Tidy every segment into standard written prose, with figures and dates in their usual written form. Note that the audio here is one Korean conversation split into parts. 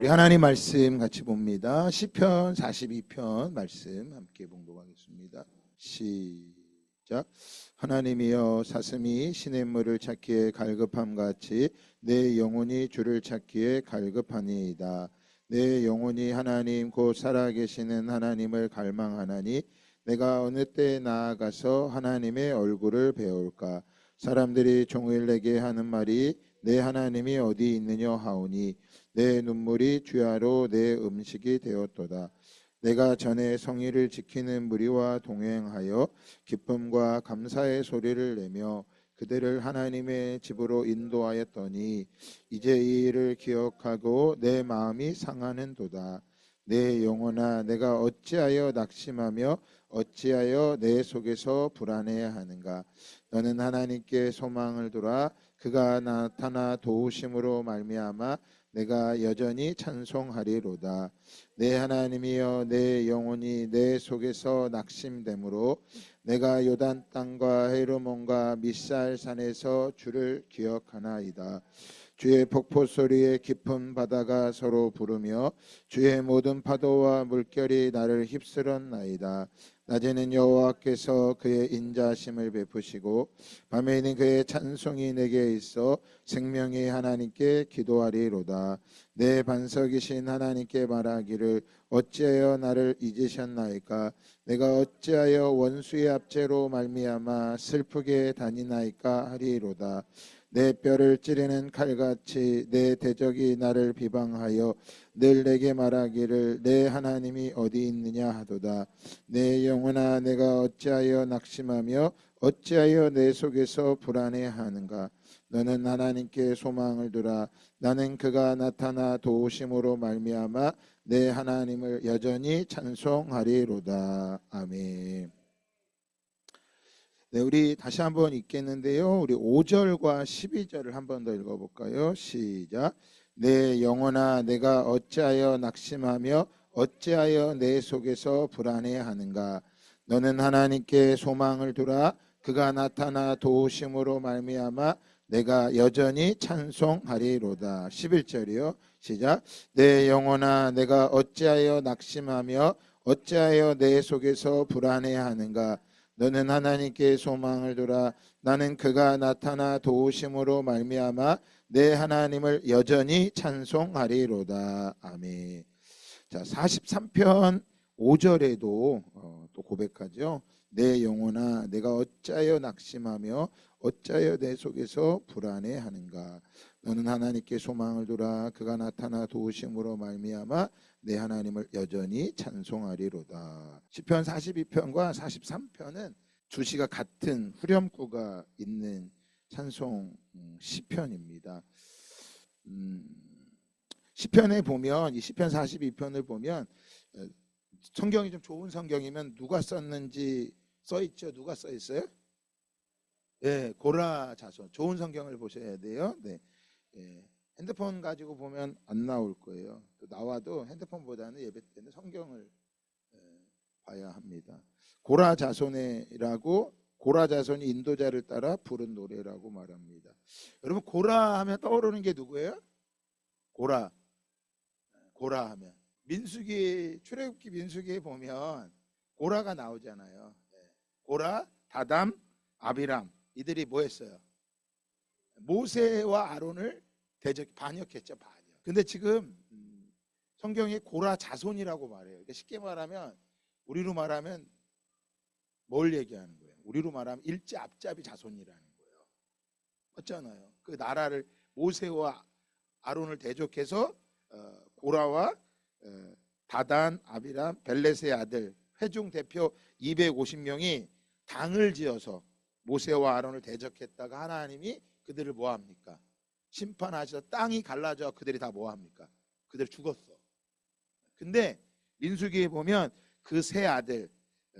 우리 하나님 말씀 같이 봅니다. 시편 42편 말씀 함께 봉독하겠습니다. 시작. 하나님이여, 사슴이 시냇물을 찾기에 갈급함 같이 내 영혼이 주를 찾기에 갈급하니이다. 내 영혼이 하나님 곧 살아계시는 하나님을 갈망하나니 내가 어느 때에 나아가서 하나님의 얼굴을 배울까. 사람들이 종일 내게 하는 말이 내 하나님이 어디 있느냐 하오니 내 눈물이 주야로 내 음식이 되었도다. 내가 전에 성의를 지키는 무리와 동행하여 기쁨과 감사의 소리를 내며 그들을 하나님의 집으로 인도하였더니 이제 이 일을 기억하고 내 마음이 상하는도다. 내 영혼아, 내가 어찌하여 낙심하며 어찌하여 내 속에서 불안해하는가. 너는 하나님께 소망을 두라. 그가 나타나 도우심으로 말미암아 내가 여전히 찬송하리로다. 내 하나님이여, 내 영혼이 내 속에서 낙심되므로 내가 요단 땅과 헤르몬과 미살 산에서 주를 기억하나이다. 주의 폭포 소리에 깊은 바다가 서로 부르며 주의 모든 파도와 물결이 나를 휩쓸었나이다. 낮에는 여호와께서 그의 인자심을 베푸시고 밤에는 그의 찬송이 내게 있어 생명의 하나님께 기도하리로다. 내 반석이신 하나님께 말하기를 어찌하여 나를 잊으셨나이까. 내가 어찌하여 원수의 압제로 말미암아 슬프게 다니나이까 하리로다. 내 뼈를 찌르는 칼같이 내 대적이 나를 비방하여 늘 내게 말하기를 내 하나님이 어디 있느냐 하도다. 내 영혼아, 내가 어찌하여 낙심하며 어찌하여 내 속에서 불안해하는가. 너는 하나님께 소망을 두라. 나는 그가 나타나 도우심으로 말미암아 내 하나님을 여전히 찬송하리로다. 아멘. 네, 우리 다시 한번 읽겠는데요. 우리 5절과 12절을 한 번 더 읽어볼까요? 시작. 내 영혼아, 내가 어찌하여 낙심하며 어찌하여 내 속에서 불안해하는가. 너는 하나님께 소망을 두라. 그가 나타나 도우심으로 말미암아 내가 여전히 찬송하리로다. 11절이요. 시작. 내 영혼아, 내가 어찌하여 낙심하며 어찌하여 내 속에서 불안해하는가. 너는 하나님께 소망을 두라. 나는 그가 나타나 도우심으로 말미암아 내 하나님을 여전히 찬송하리로다. 아멘. 자, 43편 5절에도 또 고백하죠. 내 영혼아, 내가 어찌하여 낙심하며 어찌하여 내 속에서 불안해하는가. 너는 하나님께 소망을 두라. 그가 나타나 도우심으로 말미암아 내 하나님을 여전히 찬송하리로다. 시편 42편과 43편은 주시가 같은 후렴구가 있는 찬송 시편입니다. 시편에 보면, 이 시편 42편을 보면 성경이 좀 좋은 성경이면 누가 썼는지 써있죠? 누가 써있어요? 네, 고라 자손. 좋은 성경을 보셔야 돼요. 네. 핸드폰 가지고 보면 안 나올 거예요. 또 나와도 핸드폰보다는 예배 때는 성경을 봐야 합니다. 고라 자손이라고, 고라 자손이 인도자를 따라 부른 노래라고 말합니다. 여러분, 고라 하면 떠오르는 게 누구예요? 고라. 고라 하면 민수기, 출애굽기 민수기에 보면 고라가 나오잖아요. 고라, 다담, 아비람, 이들이 뭐 했어요? 모세와 아론을 반역했죠. 반역. 근데 지금 성경에 고라 자손이라고 말해요. 그러니까 쉽게 말하면, 우리로 말하면 뭘 얘기하는 거예요? 우리로 말하면 일제 앞잡이 자손이라는 거예요. 맞잖아요. 그 나라를, 모세와 아론을 대적해서 고라와 다단, 아비람, 벨렛의 아들 회중 대표 250명이 당을 지어서 모세와 아론을 대적했다가 하나님이 그들을 뭐합니까? 심판하셔서 땅이 갈라져 그들이 다 뭐합니까? 그들 죽었어. 근데 민수기에 보면 그 세 아들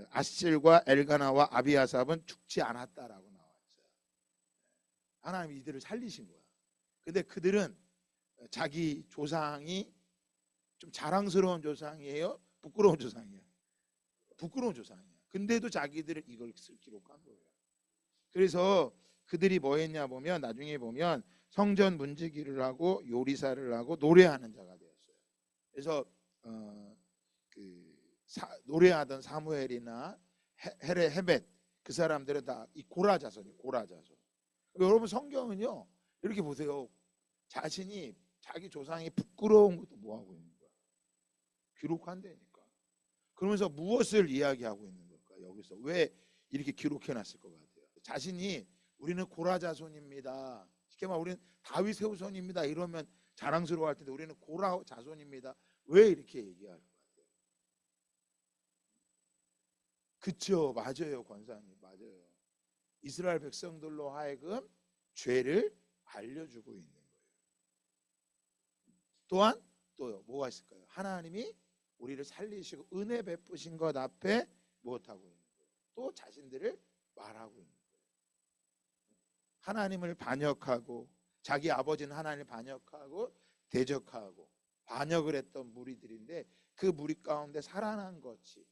아실과 엘가나와 아비아삽은 죽지 않았다라고 나왔어요. 하나님이 이들을 살리신 거야. 근데 그들은 자기 조상이 좀 자랑스러운 조상이에요? 부끄러운 조상이에요? 부끄러운 조상이에요. 근데도 자기들을 이걸 기록한 거예요. 그래서 그들이 뭐 했냐 보면, 나중에 보면 성전 문지기를 하고 요리사를 하고 노래하는 자가 되었어요. 그래서 노래하던 사무엘이나 헤벳 그 사람들은 다 이 고라 자손이 고라 자손. 여러분 성경은요 이렇게 보세요. 자신이 자기 조상이 부끄러운 것도 뭐 하고 있는 거야? 기록한다니까. 그러면서 무엇을 이야기하고 있는 걸까? 여기서 왜 이렇게 기록해놨을 것 같아요? 자신이 우리는 고라 자손입니다. 쉽게 말하면 우리는 다윗의 후손입니다. 이러면 자랑스러워할 텐데 우리는 고라 자손입니다. 왜 이렇게 얘기할 것 같아요? 그쵸, 맞아요, 권사님, 맞아요. 이스라엘 백성들로 하여금 죄를 알려주고 있는 거예요. 또한 또요, 뭐가 있을까요? 하나님이 우리를 살리시고 은혜 베푸신 것 앞에 무엇하고 있는 거예요? 또 자신들을 말하고 있는 거예요. 하나님을 반역하고 자기 아버지는 하나님을 반역하고 대적하고 반역을 했던 무리들인데 그 무리 가운데 살아난 것이,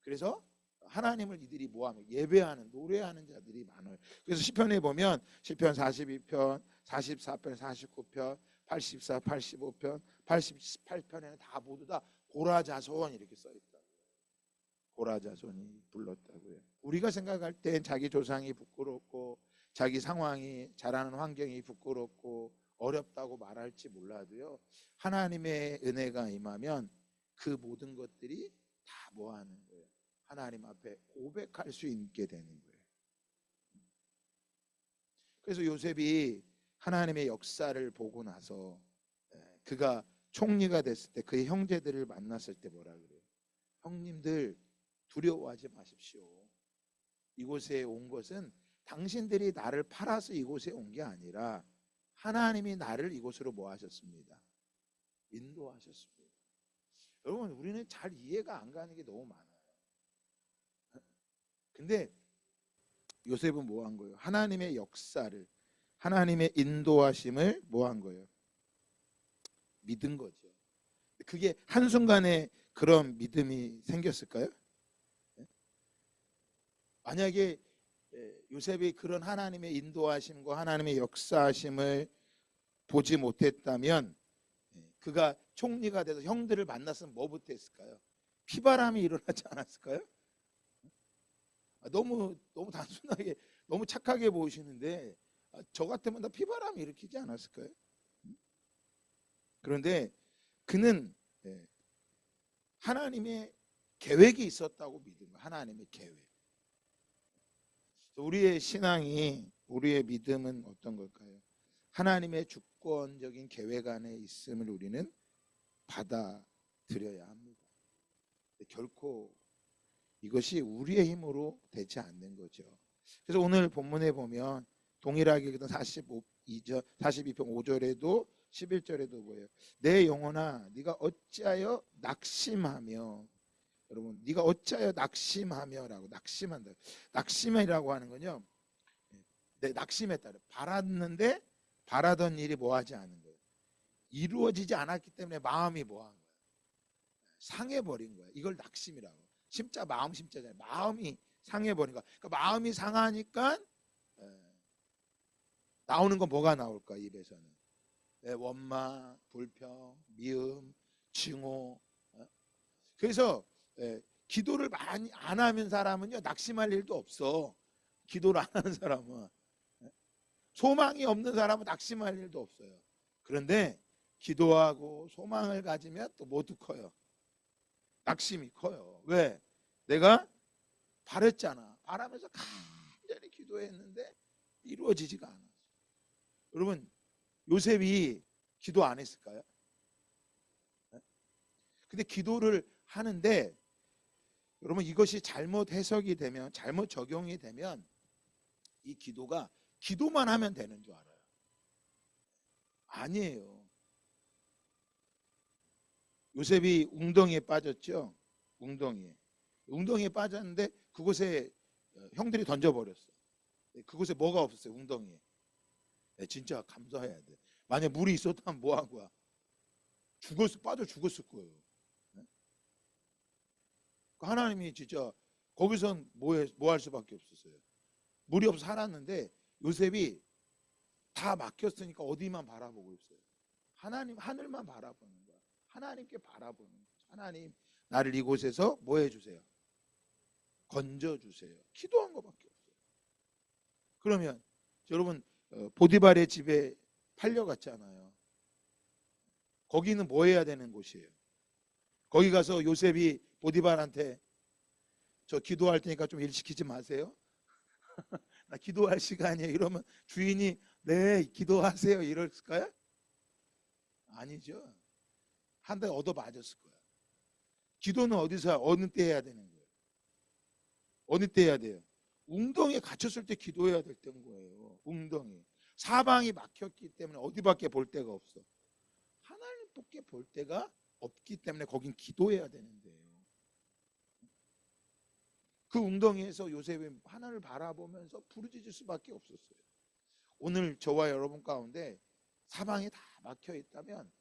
그래서 하나님을 이들이 뭐하면 예배하는 노래하는 자들이 많아요. 그래서 시편에 보면 시편 42편, 44편, 49편, 84, 85편, 88편에는 다 모두 다 고라 자손 이렇게 써 있다. 고라 자손이 불렀다고요. 우리가 생각할 땐 자기 조상이 부끄럽고 자기 상황이 자라는 환경이 부끄럽고 어렵다고 말할지 몰라도요. 하나님의 은혜가 임하면 그 모든 것들이 다 뭐하는 거예요? 하나님 앞에 고백할 수 있게 되는 거예요. 그래서 요셉이 하나님의 역사를 보고 나서 그가 총리가 됐을 때 그의 형제들을 만났을 때 뭐라 그래요? 형님들 두려워하지 마십시오. 이곳에 온 것은 당신들이 나를 팔아서 이곳에 온 게 아니라 하나님이 나를 이곳으로 뭐 하셨습니다? 인도하셨습니다. 여러분 우리는 잘 이해가 안 가는 게 너무 많아요. 근데 요셉은 뭐 한 거예요? 하나님의 역사를, 하나님의 인도하심을 뭐 한 거예요? 믿은 거죠. 그게 한순간에 그런 믿음이 생겼을까요? 만약에 요셉이 그런 하나님의 인도하심과 하나님의 역사하심을 보지 못했다면 그가 총리가 돼서 형들을 만났으면 뭐부터 했을까요? 피바람이 일어나지 않았을까요? 너무 단순하게 너무 착하게 보시는데 저 같으면 다 피바람이 일으키지 않았을까요? 그런데 그는 하나님의 계획이 있었다고 믿은 거예요. 하나님의 계획. 우리의 신앙이, 우리의 믿음은 어떤 걸까요? 하나님의 주권적인 계획 안에 있음을 우리는 받아들여야 합니다. 결코 이것이 우리의 힘으로 되지 않는 거죠. 그래서 오늘 본문에 보면 동일하게 42편 5절에도 11절에도 뭐예요? 내 영혼아 네가 어찌하여 낙심하며, 여러분 네가 어찌하여 낙심하며라고, 낙심한다. 낙심이라고 하는 건요, 내 낙심했다. 바랐는데 바라던 일이 뭐하지 않은 거예요. 이루어지지 않았기 때문에 마음이 뭐한 거예요? 상해버린 거예요. 이걸 낙심이라고. 심자 마음 심자잖아요. 마음이 상해버린 거야. 그러니까 마음이 상하니까 나오는 건 뭐가 나올까? 입에서는 원망, 불평, 미움, 증오. 그래서 기도를 많이 안 하면 사람은요 낙심할 일도 없어. 기도를 안 하는 사람은, 소망이 없는 사람은 낙심할 일도 없어요. 그런데 기도하고 소망을 가지면 또 모두 커요. 낙심이 커요. 왜? 내가 바랬잖아. 바라면서 간절히 기도했는데 이루어지지가 않았어요. 여러분 요셉이 기도 안 했을까요? 근데 기도를 하는데 여러분 이것이 잘못 해석이 되면, 잘못 적용이 되면 이 기도가 기도만 하면 되는 줄 알아요. 아니에요. 요셉이 웅덩이에 빠졌죠. 웅덩이에 빠졌는데 그곳에 형들이 던져버렸어. 그곳에 뭐가 없었어요? 웅덩이에. 진짜 감사해야 돼. 만약 물이 있었다면 뭐 한 거야? 빠져 죽었을 거예요. 하나님이 진짜 거기선 뭐 할 수밖에 없었어요. 물이 없어 살았는데 요셉이 다 막혔으니까 어디만 바라보고 있어요? 하나님, 하늘만 바라보는 거야. 하나님께 바라보는 거죠. 하나님, 나를 이곳에서 뭐 해주세요? 건져주세요. 기도한 것밖에 없어요. 그러면 여러분, 보디발의 집에 팔려갔잖아요. 거기는 뭐 해야 되는 곳이에요? 거기 가서 요셉이 보디발한테 저 기도할 테니까 좀 일 시키지 마세요. 나 기도할 시간이에요. 이러면 주인이 네 기도하세요 이럴까요? 아니죠. 한 대 얻어 맞았을 거야. 기도는 어디서 어느 때 해야 되는 거예요? 어느 때 해야 돼요? 웅덩이에 갇혔을 때 기도해야 될 때인 거예요. 웅덩이. 사방이 막혔기 때문에 어디밖에 볼 데가 없어. 하나님밖에 볼 데가 없기 때문에 거긴 기도해야 되는데요. 그 웅덩이에서 요셉이 하나님을 바라보면서 부르짖을 수밖에 없었어요. 오늘 저와 여러분 가운데 사방이 다 막혀 있다면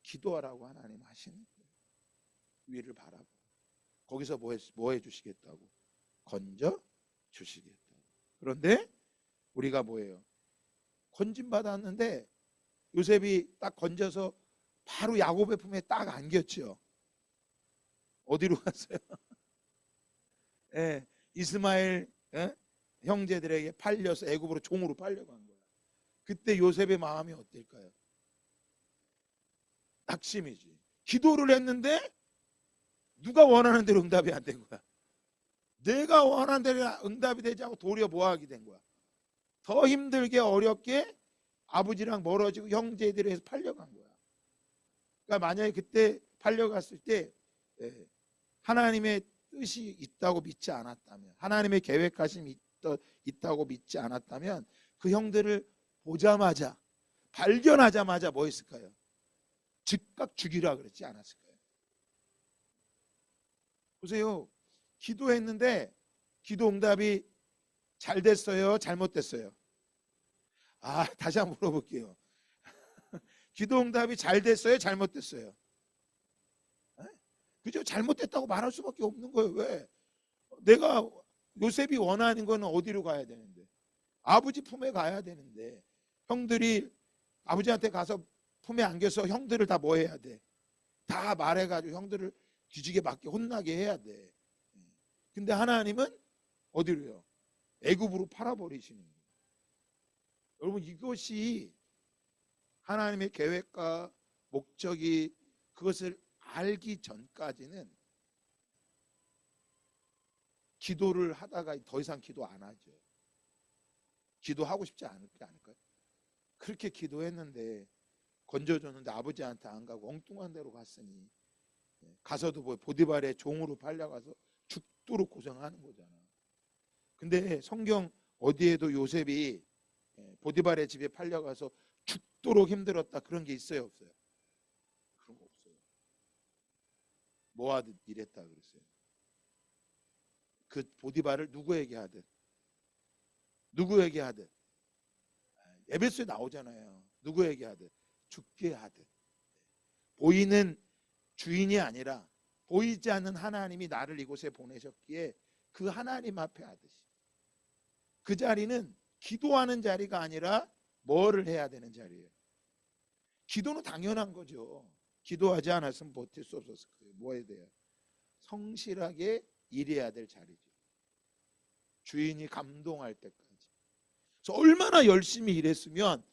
기도하라고 하나님 하시는 거예요. 위를 바라보고 거기서 뭐 해주시겠다고? 건져 주시겠다고. 그런데 우리가 뭐예요? 건진 받았는데 요셉이 딱 건져서 바로 야곱의 품에 딱 안겼죠. 어디로 갔어요? 예, 이스마엘 형제들에게 팔려서 애굽으로 종으로 팔려간 거야. 그때 요셉의 마음이 어떨까요? 낙심이지. 기도를 했는데 누가 원하는 대로 응답이 안 된 거야. 내가 원하는 대로 응답이 되지 않고 도리어 뭐하게 된 거야. 더 힘들게 어렵게 아버지랑 멀어지고 형제들에서 팔려간 거야. 그러니까 만약에 그때 팔려갔을 때 하나님의 뜻이 있다고 믿지 않았다면, 하나님의 계획하심이 있다고 믿지 않았다면 그 형들을 보자마자, 발견하자마자 뭐 했을까요? 즉각 죽이라 그랬지 않았을까요? 보세요. 기도했는데 기도 응답이 잘 됐어요? 잘못됐어요? 다시 한번 물어볼게요. 기도 응답이 잘 됐어요? 잘못됐어요? 그죠? 잘못됐다고 말할 수밖에 없는 거예요. 왜? 내가 요셉이 원하는 거는 어디로 가야 되는데? 아버지 품에 가야 되는데 형들이 아버지한테 가서 품에 안겨서 형들을 다 뭐 해야 돼? 다 말해가지고 형들을 뒤지게 맞게 혼나게 해야 돼. 근데 하나님은 어디로요? 애굽으로 팔아버리시는 거예요. 여러분, 이것이 하나님의 계획과 목적이, 그것을 알기 전까지는 기도를 하다가 더 이상 기도 안 하죠. 기도하고 싶지 않을까요? 그렇게 기도했는데 건져줬는데 아버지한테 안 가고 엉뚱한 데로 갔으니 가서도 뭐 보디발의 종으로 팔려가서 죽도록 고생하는 거잖아. 근데 성경 어디에도 요셉이 보디발의 집에 팔려가서 죽도록 힘들었다 그런 게 있어요, 없어요? 그런 거 없어요. 뭐 하듯 이랬다 그랬어요. 그 보디발을 누구에게 하듯 에베소에 나오잖아요. 누구에게 하듯 죽게 하듯. 보이는 주인이 아니라 보이지 않는 하나님이 나를 이곳에 보내셨기에 그 하나님 앞에 하듯이. 그 자리는 기도하는 자리가 아니라 뭐를 해야 되는 자리예요? 기도는 당연한 거죠. 기도하지 않았으면 버틸 수 없었을 거예요. 뭐 해야 돼요? 성실하게 일해야 될 자리죠. 주인이 감동할 때까지. 그래서 얼마나 열심히 일했으면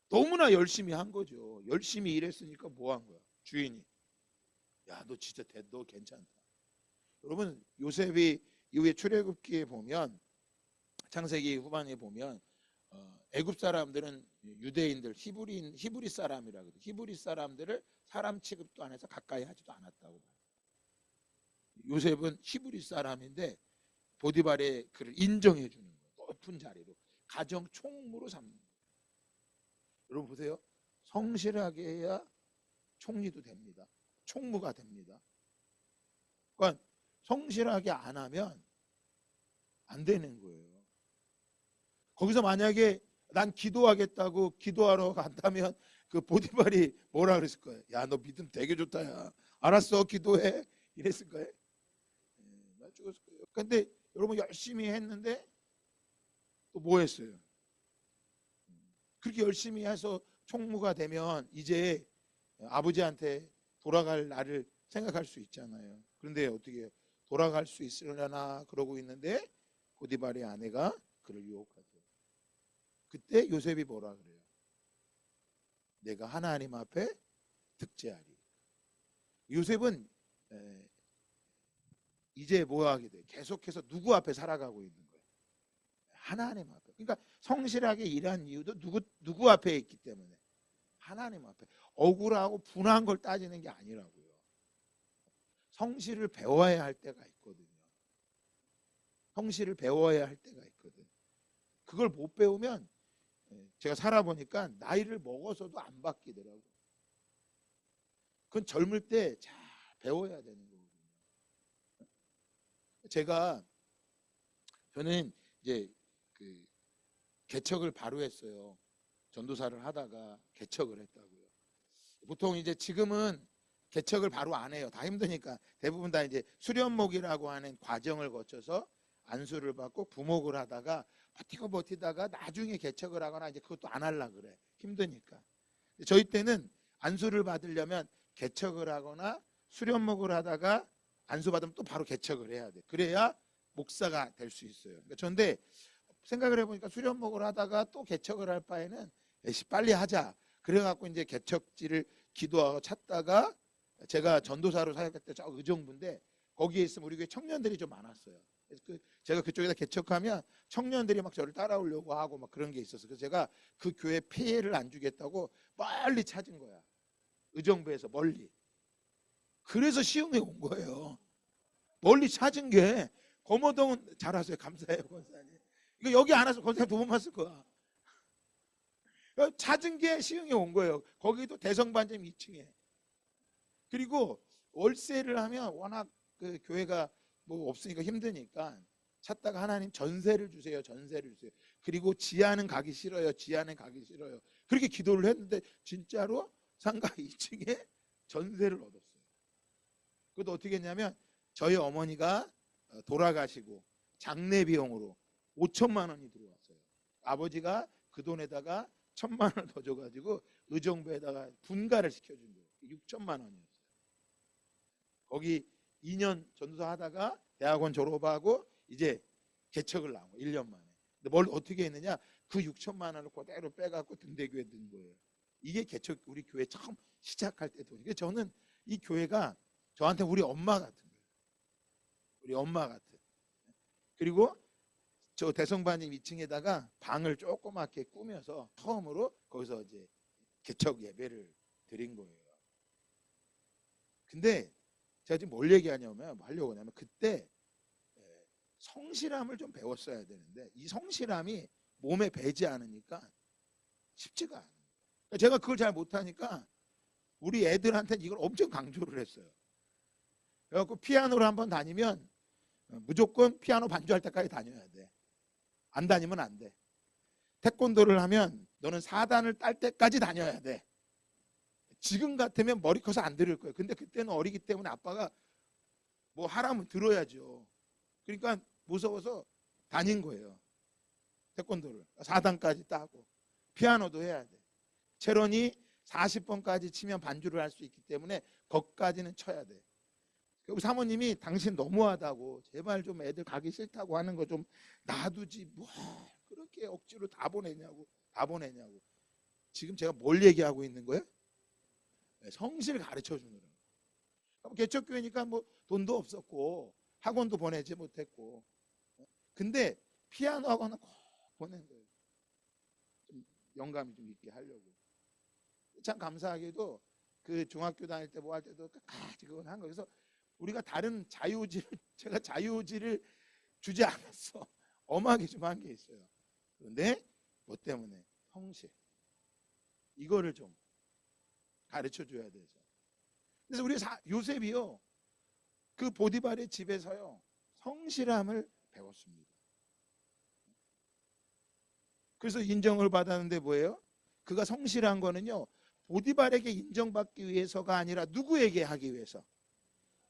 너무나 열심히 한 거죠. 열심히 일했으니까 뭐 한 거야? 주인이 야, 너 진짜 너 괜찮다. 여러분, 요셉이 이후에 출애굽기에 보면, 창세기 후반에 보면 애굽 사람들은 유대인들, 히브리 사람이라고 해요. 히브리 사람들을 사람 취급도 안 해서 가까이 하지도 않았다고 봐요. 요셉은 히브리 사람인데 보디발의 그를 인정해 주는 거예요. 높은 자리로 가정 총무로 삼는 거예요. 여러분 보세요. 성실하게 해야 총리도 됩니다. 총무가 됩니다. 그러니까 성실하게 안 하면 안 되는 거예요. 거기서 만약에 난 기도하겠다고 기도하러 간다면 그 보디발이 뭐라 그랬을 거예요? 야, 너 믿음 되게 좋다. 야, 알았어, 기도해. 이랬을 거예요. 나 죽었을 거예요. 근데 여러분 열심히 했는데 또 뭐 했어요? 그렇게 열심히 해서 총무가 되면 이제 아버지한테 돌아갈 날을 생각할 수 있잖아요. 그런데 어떻게 돌아갈 수 있으려나 그러고 있는데 보디발의 아내가 그를 유혹하죠. 그때 요셉이 뭐라 그래요? 내가 하나님 앞에 득죄하리. 요셉은 이제 뭐 하게 돼? 계속해서 누구 앞에 살아가고 있는 거예요? 하나님 앞에. 그러니까 성실하게 일한 이유도 누구 앞에 있기 때문에 하나님 앞에. 억울하고 분한 걸 따지는 게 아니라고요. 성실을 배워야 할 때가 있거든요. 성실을 배워야 할 때가 있거든. 그걸 못 배우면 제가 살아보니까 나이를 먹어서도 안 바뀌더라고요. 그건 젊을 때 잘 배워야 되는 거거든요. 저는 이제 그 개척을 바로 했어요. 전도사를 하다가 개척을 했다고요. 보통 이제 지금은 개척을 바로 안 해요. 다 힘드니까 대부분 다 이제 수련목이라고 하는 과정을 거쳐서 안수를 받고 부목을 하다가 버티다가 나중에 개척을 하거나 이제 그것도 안 하려고 그래. 힘드니까. 저희 때는 안수를 받으려면 개척을 하거나 수련목을 하다가 안수 받으면 또 바로 개척을 해야 돼. 그래야 목사가 될 수 있어요. 그러니까 그런데 생각을 해보니까 수련목을 하다가 또 개척을 할 바에는 빨리 하자. 그래갖고 이제 개척지를 기도하고 찾다가 제가 전도사로 사역할 때 저 의정부인데 거기에 있으면 우리 교회 청년들이 좀 많았어요. 그래서 제가 그쪽에다 개척하면 청년들이 막 저를 따라오려고 하고 막 그런 게 있었어요. 그래서 제가 그 교회 폐해를 안 주겠다고 멀리 찾은 거야. 의정부에서 멀리. 그래서 시흥에 온 거예요. 멀리 찾은 게. 검호동은 잘하세요. 감사해요, 권사님. 이거 여기 안 와서 권사님 두 번 봤을 거야. 찾은 게 시흥에 온 거예요. 거기도 대성반점 2층에. 그리고 월세를 하면 워낙 그 교회가 뭐 없으니까 힘드니까 찾다가 하나님 전세를 주세요. 전세를 주세요. 그리고 지하는 가기 싫어요. 지하는 가기 싫어요. 그렇게 기도를 했는데 진짜로 상가 2층에 전세를 얻었어요. 그것도 어떻게 했냐면 저희 어머니가 돌아가시고 장례 비용으로 5천만 원이 들어왔어요. 아버지가 그 돈에다가 1,000만 원을 더 줘가지고 의정부에다가 분가를 시켜준 거예요. 6천만 원이었어요. 거기 2년 전도사 하다가 대학원 졸업하고 이제 개척을 나온 거예요. 1년 만에. 근데 뭘 어떻게 했느냐? 그 6천만 원을 그대로 빼갖고 등대교에 든 거예요. 이게 개척 우리 교회 처음 시작할 때 돈이에요. 저는 이 교회가 저한테 우리 엄마 같은 거예요. 우리 엄마 같은. 그리고 저 대성반님 2층에다가 방을 조그맣게 꾸며서 처음으로 거기서 이제 개척 예배를 드린 거예요. 근데 제가 지금 뭘 얘기하냐면 뭐 하려고 하냐면 그때 성실함을 좀 배웠어야 되는데 이 성실함이 몸에 배지 않으니까 쉽지가 않아요. 제가 그걸 잘 못하니까 우리 애들한테 이걸 엄청 강조를 했어요. 그래갖고 피아노를 한번 다니면 무조건 피아노 반주할 때까지 다녀야 돼. 안 다니면 안 돼. 태권도를 하면 너는 4단을 딸 때까지 다녀야 돼. 지금 같으면 머리 커서 안 들을 거예요. 근데 그때는 어리기 때문에 아빠가 뭐 하라면 들어야죠. 그러니까 무서워서 다닌 거예요. 태권도를 4단까지 따고 피아노도 해야 돼. 체론이 40번까지 치면 반주를 할 수 있기 때문에 거기까지는 쳐야 돼. 우리 사모님이 당신 너무하다고 제발 좀 애들 가기 싫다고 하는 거 좀 놔두지 뭐 그렇게 억지로 다 보내냐고. 지금 제가 뭘 얘기하고 있는 거예요? 성실 가르쳐 주는 거예요. 개척교회니까 뭐 돈도 없었고 학원도 보내지 못했고 근데 피아노 학원은 꼭 보낸 거예요. 좀 영감이 좀 있게 하려고. 참 감사하게도 그 중학교 다닐 때 뭐 할 때도 끝까지 그건 한 거예요. 그래서 우리가 다른 제가 자유의지를 주지 않았어. 엄하게 좀 한 게 있어요. 그런데 뭐 때문에? 성실. 이거를 좀 가르쳐 줘야 돼서. 그래서 우리 요셉이요. 그 보디발의 집에서요. 성실함을 배웠습니다. 그래서 인정을 받았는데 뭐예요? 그가 성실한 거는요. 보디발에게 인정받기 위해서가 아니라 누구에게 하기 위해서?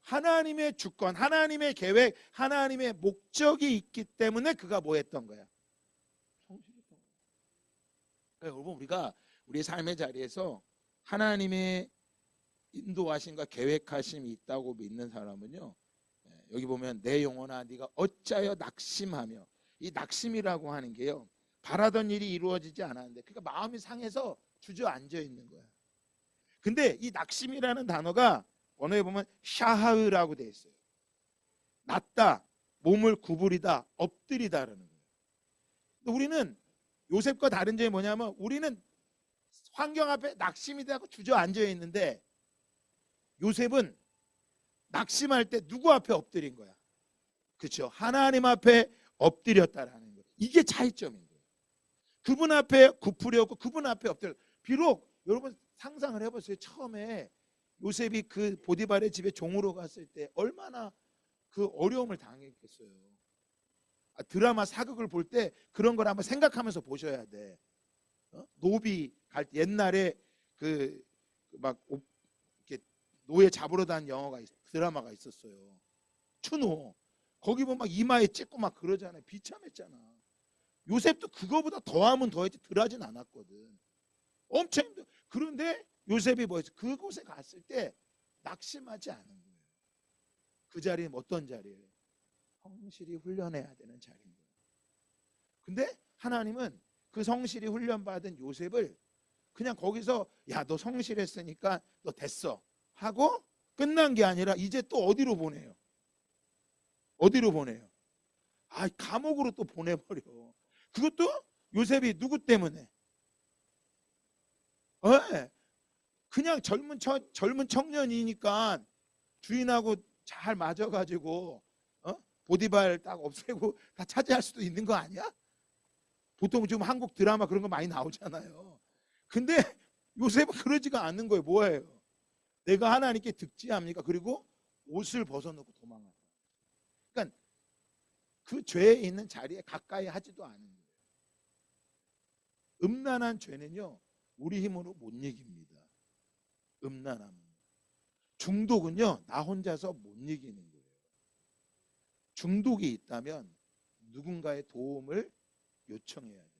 하나님의 주권, 하나님의 계획, 하나님의 목적이 있기 때문에 그가 뭐 했던 거야? 성실했던 거야. 그러니까 여러분 우리가 우리의 삶의 자리에서 하나님의 목적이 있기 때문에 성실해야 돼요. 하나님의 계획이 있기 때문에 성실해야 돼요. 하나님의 주권, 하나님의 계획, 하나님의 목적이 있기 때문에 그가 뭐 했던 거야? 성실했던 거야. 그러니까 여러분 우리가 우리의 삶의 자리에서 하나님의 인도하심과 계획하심이 있다고 믿는 사람은요, 여기 보면 내 영혼아 네가 어찌하여 낙심하며, 이 낙심이라고 하는 게요, 바라던 일이 이루어지지 않았는데 그러니까 마음이 상해서 주저앉아 있는 거야. 근데 이 낙심이라는 단어가 언어에 보면 샤하으라고 돼 있어요. 낫다, 몸을 구부리다, 엎드리다라는 거예요. 우리는 요셉과 다른 점이 뭐냐면 우리는 환경 앞에 낙심이 되고 주저앉아 있는데 요셉은 낙심할 때 누구 앞에 엎드린 거야? 그렇죠? 하나님 앞에 엎드렸다라는 거예요. 이게 차이점인 거예요. 그분 앞에 굽으려고 그분 앞에 엎드려. 비록 여러분 상상을 해보세요. 처음에 요셉이 그 보디발의 집에 종으로 갔을 때 얼마나 그 어려움을 당했겠어요. 드라마 사극을 볼 때 그런 걸 한번 생각하면서 보셔야 돼. 노비 갈 때 옛날에 그 막 이렇게 노예 잡으러 다니는 드라마가 있었어요. 추노. 거기 보면 막 이마에 찍고 막 그러잖아요. 비참했잖아. 요셉도 그거보다 더하면 더했지 덜하진 않았거든. 엄청 힘들어. 그런데 요셉이 뭐였어? 그곳에 갔을 때 낙심하지 않은 거예요. 그 자리는 어떤 자리예요? 성실히 훈련해야 되는 자리인 거예요. 근데 하나님은 그 성실히 훈련받은 요셉을 그냥 거기서 야, 너 성실했으니까 너 됐어 하고 끝난 게 아니라 이제 또 어디로 보내요? 어디로 보내요? 감옥으로 또 보내버려. 그것도 요셉이 누구 때문에? 그냥 젊은 청년이니까 주인하고 잘 맞아가지고 보디발 딱 없애고 다 차지할 수도 있는 거 아니야? 보통 지금 한국 드라마 그런 거 많이 나오잖아요. 근데 요셉은 그러지가 않는 거예요. 뭐예요? 내가 하나님께 득지합니까? 그리고 옷을 벗어놓고 도망간다. 그러니까 그 죄에 있는 자리에 가까이 하지도 않은 거예요. 음란한 죄는요, 우리 힘으로 못 이깁니다. 음란함. 중독은요, 나 혼자서 못 이기는 거예요. 중독이 있다면 누군가의 도움을 요청해야 돼요.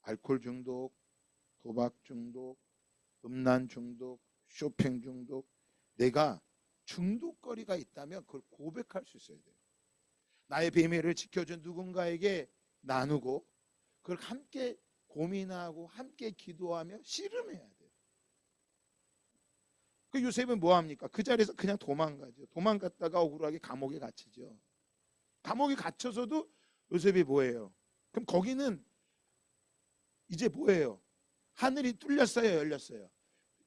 알코올 중독, 도박 중독, 음란 중독, 쇼핑 중독. 내가 중독거리가 있다면 그걸 고백할 수 있어야 돼요. 나의 비밀을 지켜준 누군가에게 나누고 그걸 함께 고민하고 함께 기도하며 씨름해야 돼요. 그 요셉은 뭐합니까? 그 자리에서 그냥 도망가죠. 도망갔다가 억울하게 감옥에 갇히죠. 감옥에 갇혀서도 요셉이 뭐예요? 그럼 거기는 이제 뭐예요? 하늘이 뚫렸어요, 열렸어요?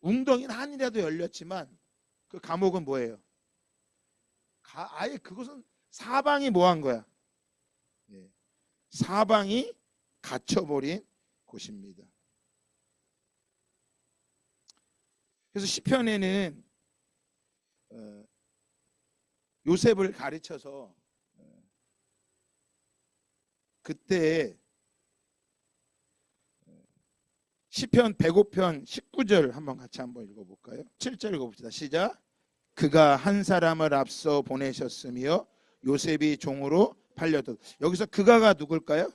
웅덩이는 하늘이라도 열렸지만 그 감옥은 뭐예요? 아예 그것은 사방이 뭐한 거야? 사방이 갇혀버린 곳입니다. 그래서 시편에는 요셉을 가르쳐서 그때 시편 105편 19절 한번 같이 한번 읽어볼까요? 7절 읽어봅시다. 시작. 그가 한 사람을 앞서 보내셨으며 요셉이 종으로 팔려도. 여기서 그가가 누굴까요?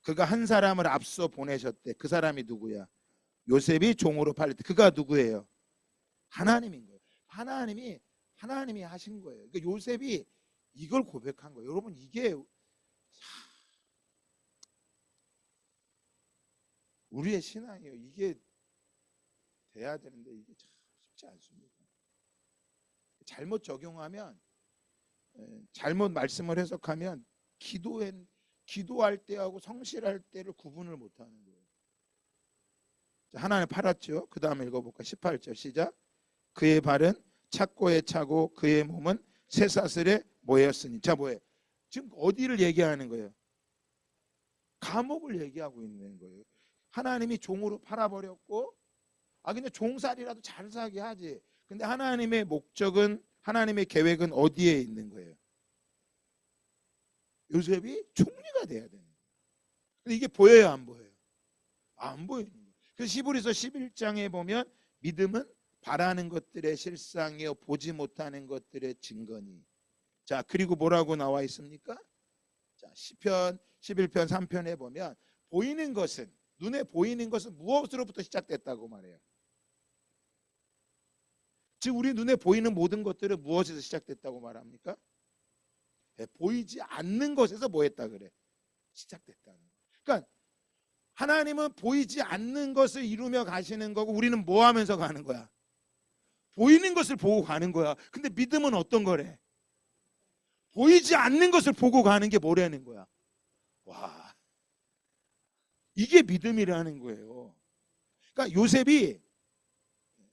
그가 한 사람을 앞서 보내셨대. 그 사람이 누구야? 요셉이 종으로 팔렸대. 그가 누구예요? 하나님인 거예요. 하나님이 하신 거예요. 그러니까 요셉이 이걸 고백한 거예요. 여러분 이게 우리의 신앙이에요. 이게 돼야 되는데 이게 참 쉽지 않습니다. 잘못 적용하면, 잘못 말씀을 해석하면 기도할 때하고 성실할 때를 구분을 못하는 거예요. 하나님 팔았죠. 그 다음에 읽어볼까? 18절 시작. 그의 발은 착고에 차고 그의 몸은 쇠사슬에 모였으니. 자, 뭐예요? 지금 어디를 얘기하는 거예요? 감옥을 얘기하고 있는 거예요. 하나님이 종으로 팔아버렸고, 그냥 종살이라도 잘 사게 하지. 근데 하나님의 목적은, 하나님의 계획은 어디에 있는 거예요? 요셉이 총리가 돼야 되는 거예요. 근데 이게 보여요, 안 보여요? 안 보이는 거예요. 그래서 히브리서 11장에 보면 믿음은 바라는 것들의 실상이요 보지 못하는 것들의 증거니. 자, 그리고 뭐라고 나와 있습니까? 자, 시편 11편 3편에 보면 보이는 것은, 눈에 보이는 것은 무엇으로부터 시작됐다고 말해요? 즉 우리 눈에 보이는 모든 것들은 무엇에서 시작됐다고 말합니까? 네, 보이지 않는 것에서 뭐 했다 그래? 시작됐다는 거예요. 그러니까 하나님은 보이지 않는 것을 이루며 가시는 거고 우리는 뭐 하면서 가는 거야? 보이는 것을 보고 가는 거야. 근데 믿음은 어떤 거래? 보이지 않는 것을 보고 가는 게 뭐라는 거야? 와, 이게 믿음이라는 거예요. 그러니까 요셉이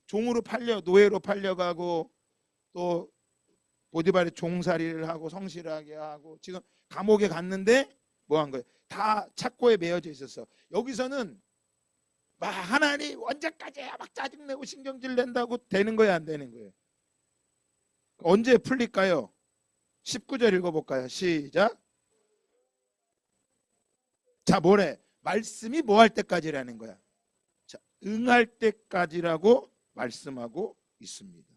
종으로 팔려 노예로 팔려가고 또 보디발의 종살이를 하고 성실하게 하고 지금 감옥에 갔는데 뭐 한 거예요? 다 착고에 매여져 있었어. 여기서는 막 하나님 언제까지야 막 짜증내고 신경질 낸다고 되는 거야 안 되는 거예요? 언제 풀릴까요? 19절 읽어볼까요? 시작. 자 뭐래? 말씀이 뭐 할 때까지라는 거야? 자, 응할 때까지라고 말씀하고 있습니다.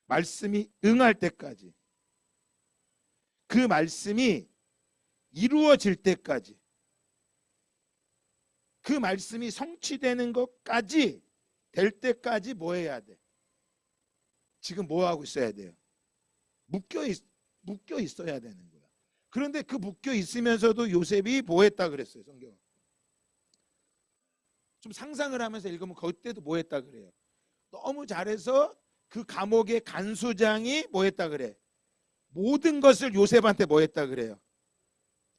말씀이 응할 때까지, 그 말씀이 이루어질 때까지, 그 말씀이 성취되는 것까지 될 때까지 뭐 해야 돼? 지금 뭐 하고 있어야 돼요? 묶여 있어야 되는 거야. 그런데 그 묶여 있으면서도 요셉이 뭐 했다 그랬어요? 성경 좀 상상을 하면서 읽으면 그때도 뭐 했다 그래요? 너무 잘해서 그 감옥의 간수장이 뭐 했다 그래? 모든 것을 요셉한테 뭐 했다 그래요?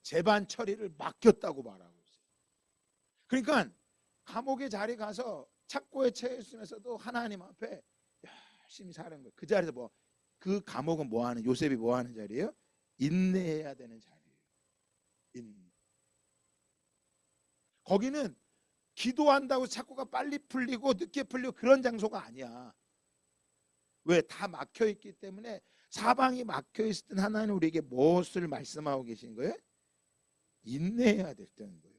재반 처리를 맡겼다고 말하고 있어요. 그러니까 감옥의 자리에 가서 착고에 처해 있으면서도 하나님 앞에 열심히 사는 거예요. 그 자리에서 뭐 그 감옥은 뭐 하는, 요셉이 뭐 하는 자리예요? 인내해야 되는 자리예요. 인내. 거기는 기도한다고 착고가 빨리 풀리고 늦게 풀리고 그런 장소가 아니야. 왜? 다 막혀 있기 때문에. 사방이 막혀 있을 땐 하나님 우리에게 무엇을 말씀하고 계신 거예요? 인내해야 됐다는 거예요.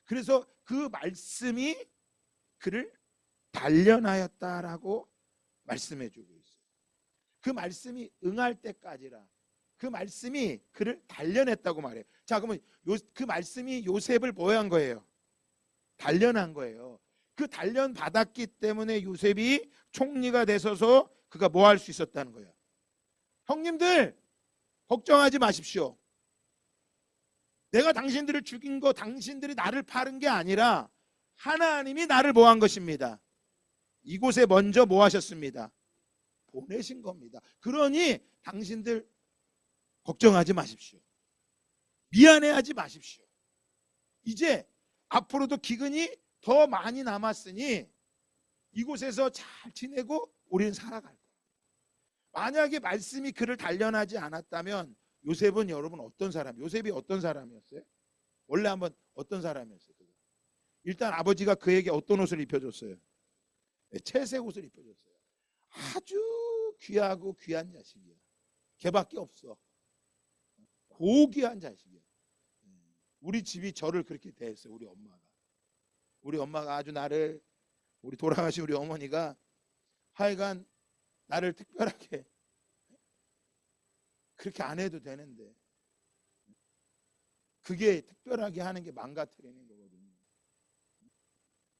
그래서 그 말씀이 그를 단련하였다라고 말씀해 주고 있어요. 그 말씀이 응할 때까지라. 그 말씀이 그를 단련했다고 말해요. 자 그러면 그 말씀이 요셉을 뭐 한 거예요? 단련한 거예요. 그 단련 받았기 때문에 요셉이 총리가 되셔서 그가 뭐 할 수 있었다는 거예요. 형님들 걱정하지 마십시오. 내가 당신들을 죽인 거 당신들이 나를 파는 게 아니라 하나님이 나를 뭐 한 것입니다. 이곳에 먼저 뭐 하셨습니다. 보내신 겁니다. 그러니 당신들 걱정하지 마십시오. 미안해하지 마십시오. 이제 앞으로도 기근이 더 많이 남았으니 이곳에서 잘 지내고 우리는 살아갈 거예요. 만약에 말씀이 그를 단련하지 않았다면 요셉은 여러분 어떤 사람? 요셉이 어떤 사람이었어요? 원래 한번 어떤 사람이었어요? 일단 아버지가 그에게 어떤 옷을 입혀줬어요? 채색 옷을 입혀줬어요. 아주 귀하고 귀한 자식이야. 걔밖에 없어. 고귀한 자식이야. 우리 집이 저를 그렇게 대했어요. 우리 엄마가 아주 나를, 우리 돌아가신 우리 어머니가 하여간 나를 특별하게, 그렇게 안 해도 되는데 그게 특별하게 하는 게 망가뜨리는 거거든요.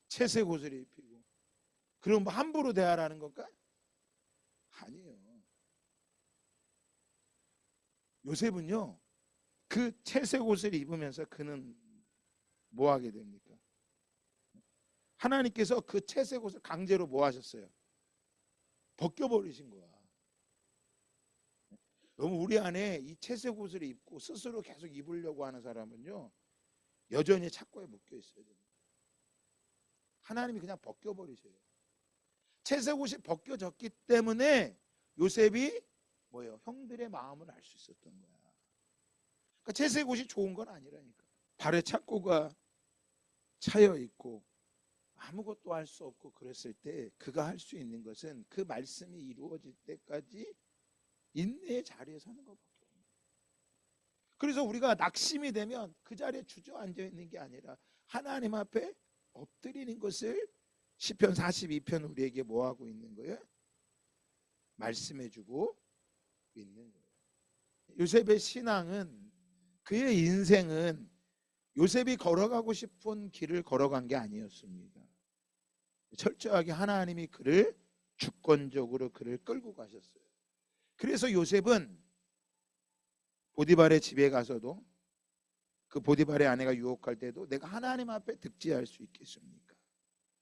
채색 옷을 입히고. 그럼 뭐 함부로 대하라는 걸까? 아니에요. 요셉은요 그 채색 옷을 입으면서 그는 뭐 하게 됩니까? 하나님께서 그 채색 옷을 강제로 뭐 하셨어요? 벗겨버리신 거야. 너무 우리 안에 이 채색 옷을 입고 스스로 계속 입으려고 하는 사람은요 여전히 착고에 묶여 있어요. 하나님이 그냥 벗겨버리셔요. 채색 옷이 벗겨졌기 때문에 요셉이 뭐예요? 형들의 마음을 알 수 있었던 거야. 그러니까 채색 옷이 좋은 건 아니라니까. 발에 착고가 차여 있고 아무것도 할 수 없고 그랬을 때 그가 할 수 있는 것은 그 말씀이 이루어질 때까지 인내의 자리에 서는 것밖에 없는 거예요. 그래서 우리가 낙심이 되면 그 자리에 주저앉아 있는 게 아니라 하나님 앞에 엎드리는 것을 시편 42편 우리에게 뭐 하고 있는 거예요? 말씀해 주고 있는 거예요. 요셉의 신앙은, 그의 인생은 요셉이 걸어가고 싶은 길을 걸어간 게 아니었습니다. 철저하게 하나님이 그를 주권적으로 그를 끌고 가셨어요. 그래서 요셉은 보디발의 집에 가서도 그 보디발의 아내가 유혹할 때도 내가 하나님 앞에 득지할 수 있겠습니까?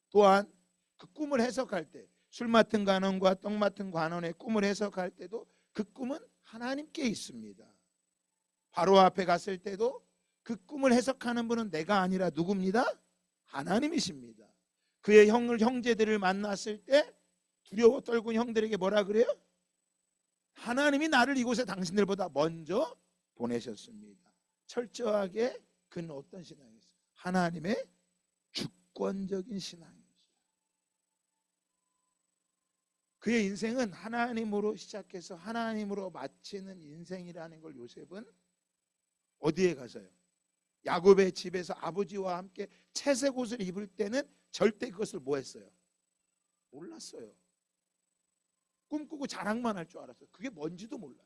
또한 그 꿈을 해석할 때 술 맡은 관원과 떡 맡은 관원의 꿈을 해석할 때도 그 꿈은 하나님께 있습니다. 바로 앞에 갔을 때도 그 꿈을 해석하는 분은 내가 아니라 누굽니다? 하나님이십니다. 그의 형제들을 만났을 때 두려워 떨군 형들에게 뭐라 그래요? 하나님이 나를 이곳에 당신들보다 먼저 보내셨습니다. 철저하게 그는 어떤 신앙이었어요? 하나님의 주권적인 신앙이었어요. 그의 인생은 하나님으로 시작해서 하나님으로 마치는 인생이라는 걸 요셉은 어디에 가서요? 야곱의 집에서 아버지와 함께 채색 옷을 입을 때는 절대 그것을 뭐 했어요? 몰랐어요. 꿈꾸고 자랑만 할 줄 알았어요. 그게 뭔지도 몰랐어요.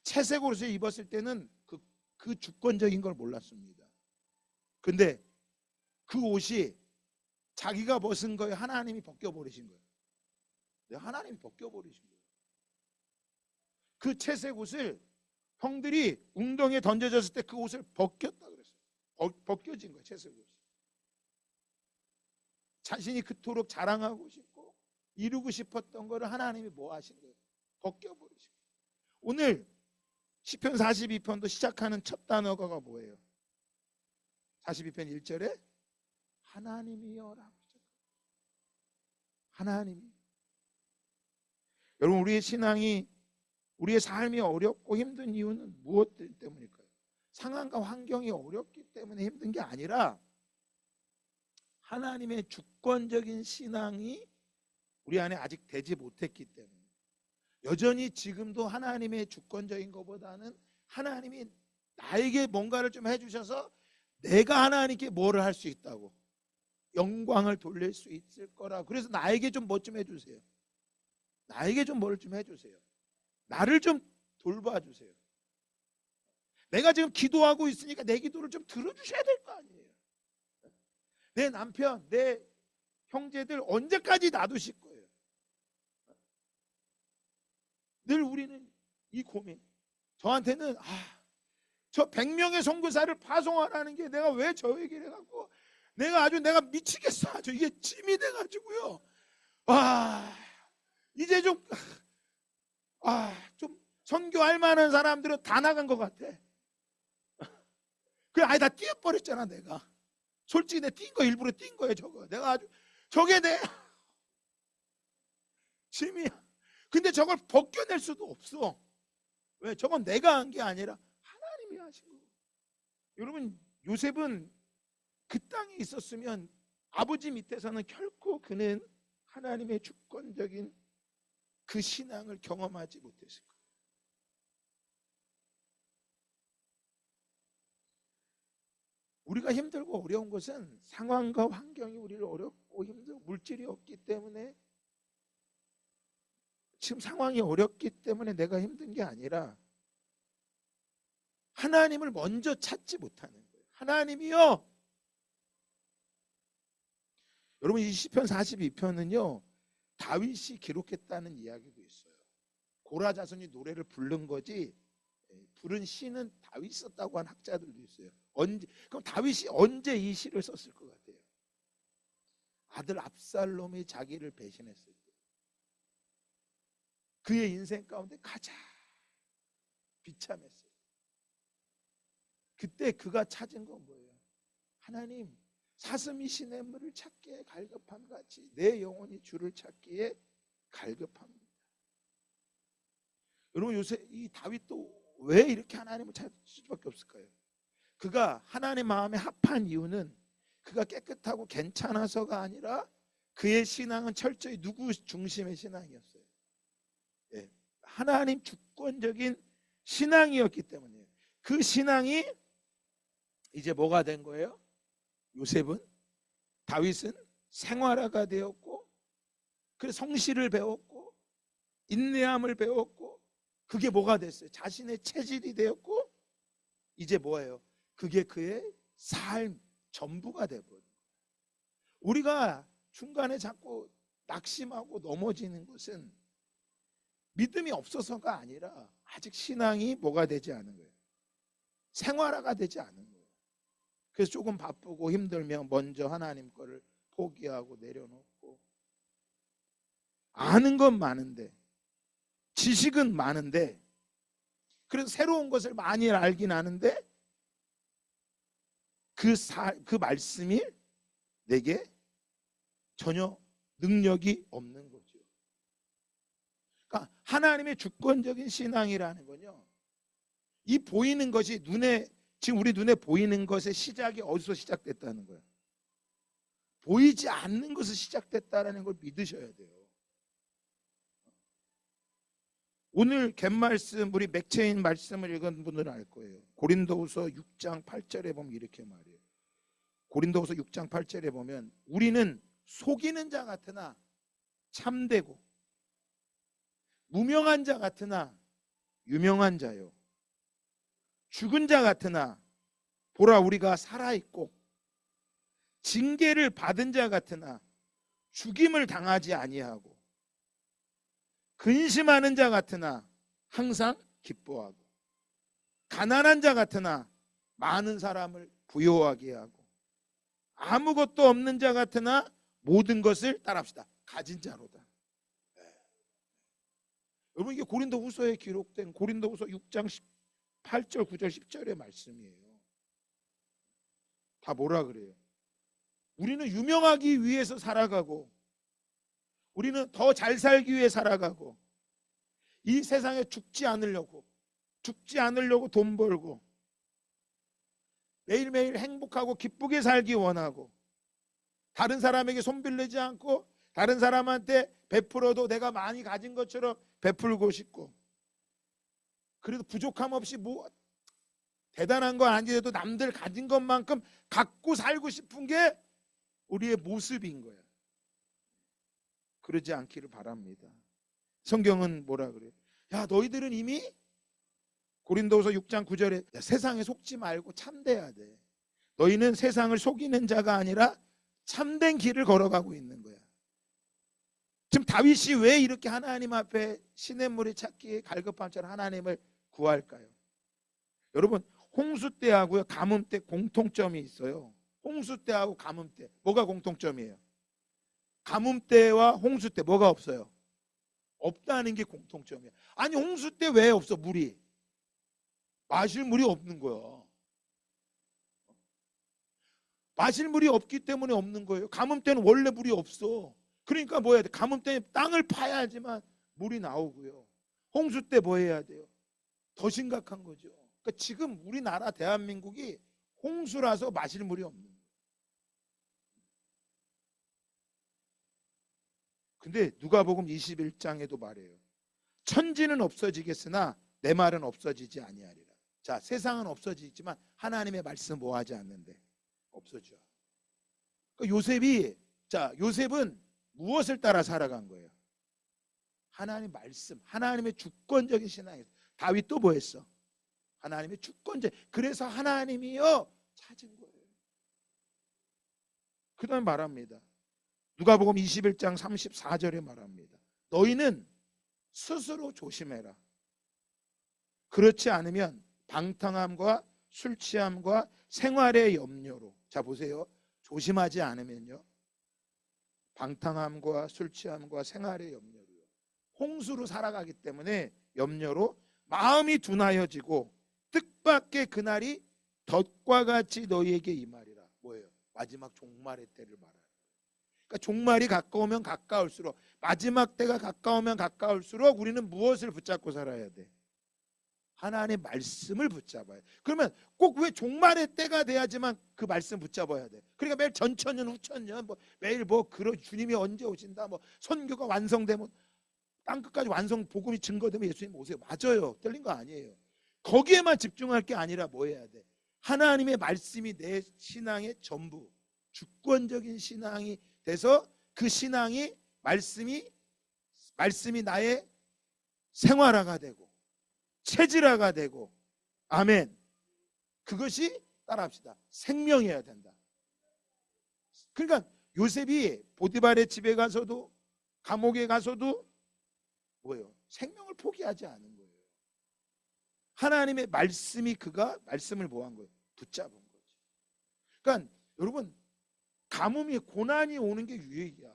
채색 옷을 입었을 때는 그 주권적인 걸 몰랐습니다. 근데 그 옷이 자기가 벗은 거에 하나님이 벗겨버리신 거예요. 하나님이 벗겨버리신 거예요. 그 채색 옷을 형들이 웅덩이에 던져졌을 때 그 옷을 벗겼다 그랬어요. 벗겨진 거예요. 채색 옷이. 자신이 그토록 자랑하고 싶고 이루고 싶었던 거를 하나님이 뭐 하신 거예요? 벗겨버리신 거예요. 오늘 시편 42편도 시작하는 첫 단어가 뭐예요? 42편 1절에 하나님이여 라고 시작합니다. 하나님이. 여러분, 우리의 신앙이, 우리의 삶이 어렵고 힘든 이유는 무엇 때문일까요? 상황과 환경이 어렵기 때문에 힘든 게 아니라 하나님의 주권적인 신앙이 우리 안에 아직 되지 못했기 때문에, 여전히 지금도 하나님의 주권적인 것보다는 하나님이 나에게 뭔가를 좀 해주셔서 내가 하나님께 뭐를 할 수 있다고, 영광을 돌릴 수 있을 거라. 그래서 나에게 좀 뭐 좀 해주세요. 나에게 좀 뭘 좀 해주세요. 나를 좀 돌봐주세요. 내가 지금 기도하고 있으니까 내 기도를 좀 들어주셔야 될 거 아니에요. 내 남편, 내 형제들 언제까지 놔두실 거예요? 늘 우리는 이 고민. 저한테는 저 100명의 선교사를 파송하라는 게 내가 왜 저 얘기를 해갖고 내가 미치겠어. 아주 이게 찜이 돼가지고요. 이제 좀 선교할 만한 사람들은 다 나간 것 같아. 그래, 다 뛰어버렸잖아. 내가 솔직히 내 뛴 거 일부러 뛴 거예요. 저거 내가 아주 저게 내 짐이야. 근데 저걸 벗겨낼 수도 없어. 왜? 저건 내가 한 게 아니라 하나님이 하신 거예요. 여러분, 요셉은 그 땅에 있었으면 아버지 밑에서는 결코 그는 하나님의 주권적인 그 신앙을 경험하지 못했을 거예요. 우리가 힘들고 어려운 것은 상황과 환경이 우리를 어렵고 힘들고 물질이 없기 때문에, 지금 상황이 어렵기 때문에 내가 힘든 게 아니라 하나님을 먼저 찾지 못하는 거예요. 하나님이요. 여러분, 이 시편 42편은요 다윗이 기록했다는 이야기도 있어요. 고라 자손이 노래를 부른 거지 부른 시는 다윗이 썼다고 한 학자들도 있어요. 그럼 다윗이 언제 이 시를 썼을 것 같아요? 아들 압살롬이 자기를 배신했을 때, 그의 인생 가운데 가장 비참했어요. 그때 그가 찾은 건 뭐예요? 하나님, 사슴이 시냇물을 찾기에 갈급함 같이 내 영혼이 주를 찾기에 갈급합니다. 여러분, 요새 이 다윗도 왜 이렇게 하나님을 찾을 수밖에 없을까요? 그가 하나님 마음에 합한 이유는 그가 깨끗하고 괜찮아서가 아니라 그의 신앙은 철저히 누구 중심의 신앙이었어요. 하나님 주권적인 신앙이었기 때문이에요. 그 신앙이 이제 뭐가 된 거예요? 다윗은 생활화가 되었고, 그래서 성실을 배웠고 인내함을 배웠고, 그게 뭐가 됐어요? 자신의 체질이 되었고, 이제 뭐예요? 그게 그의 삶 전부가 돼버려. 우리가 중간에 자꾸 낙심하고 넘어지는 것은 믿음이 없어서가 아니라 아직 신앙이 뭐가 되지 않은 거예요. 생활화가 되지 않은 거예요. 그래서 조금 바쁘고 힘들면 먼저 하나님 거를 포기하고 내려놓고, 아는 건 많은데, 지식은 많은데, 그래서 새로운 것을 많이 알긴 아는데 그 말씀이 내게 전혀 능력이 없는 거죠. 그러니까 하나님의 주권적인 신앙이라는 건요, 이 보이는 것이 지금 우리 눈에 보이는 것의 시작이 어디서 시작됐다는 거예요. 보이지 않는 것에서 시작됐다는 걸 믿으셔야 돼요. 오늘 갯말씀, 우리 맥체인 말씀을 읽은 분들은 알 거예요. 고린도후서 6장 8절에 보면 이렇게 말해요. 고린도후서 6장 8절에 보면 우리는 속이는 자 같으나 참되고 무명한 자 같으나 유명한 자요, 죽은 자 같으나 보라 우리가 살아있고, 징계를 받은 자 같으나 죽임을 당하지 아니하고, 근심하는 자 같으나 항상 기뻐하고, 가난한 자 같으나 많은 사람을 부요하게 하고, 아무것도 없는 자 같으나 모든 것을 따라합시다. 가진 자로다. 여러분, 이게 고린도후서에 기록된 고린도후서 6장 8절, 9절, 10절의 말씀이에요. 다 뭐라 그래요? 우리는 유명하기 위해서 살아가고, 우리는 더 잘 살기 위해 살아가고, 이 세상에 죽지 않으려고 돈 벌고, 매일매일 행복하고 기쁘게 살기 원하고, 다른 사람에게 손빌리지 않고 다른 사람한테 베풀어도 내가 많이 가진 것처럼 베풀고 싶고, 그래도 부족함 없이 뭐 대단한 거 아니어도 남들 가진 것만큼 갖고 살고 싶은 게 우리의 모습인 거야. 그러지 않기를 바랍니다. 성경은 뭐라 그래요? 야, 너희들은 이미 고린도후서 6장 9절에 세상에 속지 말고 참돼야 돼. 너희는 세상을 속이는 자가 아니라 참된 길을 걸어가고 있는 거야. 지금 다윗이 왜 이렇게 하나님 앞에 시냇물이 찾기에 갈급함처럼 하나님을 구할까요? 여러분, 홍수 때하고요 가뭄 때 공통점이 있어요. 홍수 때하고 가뭄 때 뭐가 공통점이에요? 가뭄 때와 홍수 때 뭐가 없어요? 없다는 게 공통점이에요. 아니, 홍수 때 왜 없어? 물이 마실 물이 없는 거야. 마실 물이 없기 때문에 없는 거예요. 가뭄 때는 원래 물이 없어. 그러니까 뭐 해야 돼? 가뭄 때는 땅을 파야지만 물이 나오고요. 홍수 때 뭐 해야 돼요? 더 심각한 거죠. 그러니까 지금 우리나라 대한민국이 홍수라서 마실 물이 없는 거예요. 근데 누가복음 21장에도 말해요. 천지는 없어지겠으나 내 말은 없어지지 아니하리라. 자, 세상은 없어지지만 하나님의 말씀 뭐 하지 않는데 없어져. 그러니까 요셉은 무엇을 따라 살아간 거예요? 하나님 말씀, 하나님의 주권적인 신앙이었어. 다윗도 뭐 했어? 하나님의 주권적. 그래서 하나님이요 찾은 거예요. 그 다음에 말합니다. 누가복음 21장 34절에 말합니다. 너희는 스스로 조심해라. 그렇지 않으면 방탕함과 술 취함과 생활의 염려로, 자 보세요, 조심하지 않으면요 방탕함과 술 취함과 생활의 염려로요, 홍수로 살아가기 때문에 염려로 마음이 둔하여지고 뜻밖의 그날이 덫과 같이 너희에게 임하리라. 뭐예요? 마지막 종말의 때를 말하는. 그러니까 종말이 가까우면 가까울수록, 마지막 때가 가까우면 가까울수록 우리는 무엇을 붙잡고 살아야 돼? 하나님의 말씀을 붙잡아요. 그러면 꼭 왜 종말의 때가 돼야지만 그 말씀 붙잡아야 돼? 그러니까 매일 전천년 후천년 매일 그런 주님이 언제 오신다, 선교가 완성되면 땅끝까지 완성 복음이 증거되면 예수님 오세요. 맞아요. 틀린 거 아니에요. 거기에만 집중할 게 아니라 뭐 해야 돼? 하나님의 말씀이 내 신앙의 전부, 주권적인 신앙이 돼서 그 신앙이 말씀이 나의 생활화가 되고 체질화가 되고, 아멘, 그것이 따라합시다. 생명이어야 된다. 그러니까 요셉이 보디발의 집에 가서도 감옥에 가서도 뭐예요? 생명을 포기하지 않은 거예요. 하나님의 말씀이 그가 말씀을 뭐 한 거예요? 붙잡은 거죠. 그러니까 여러분 가뭄이 고난이 오는 게 유익이야.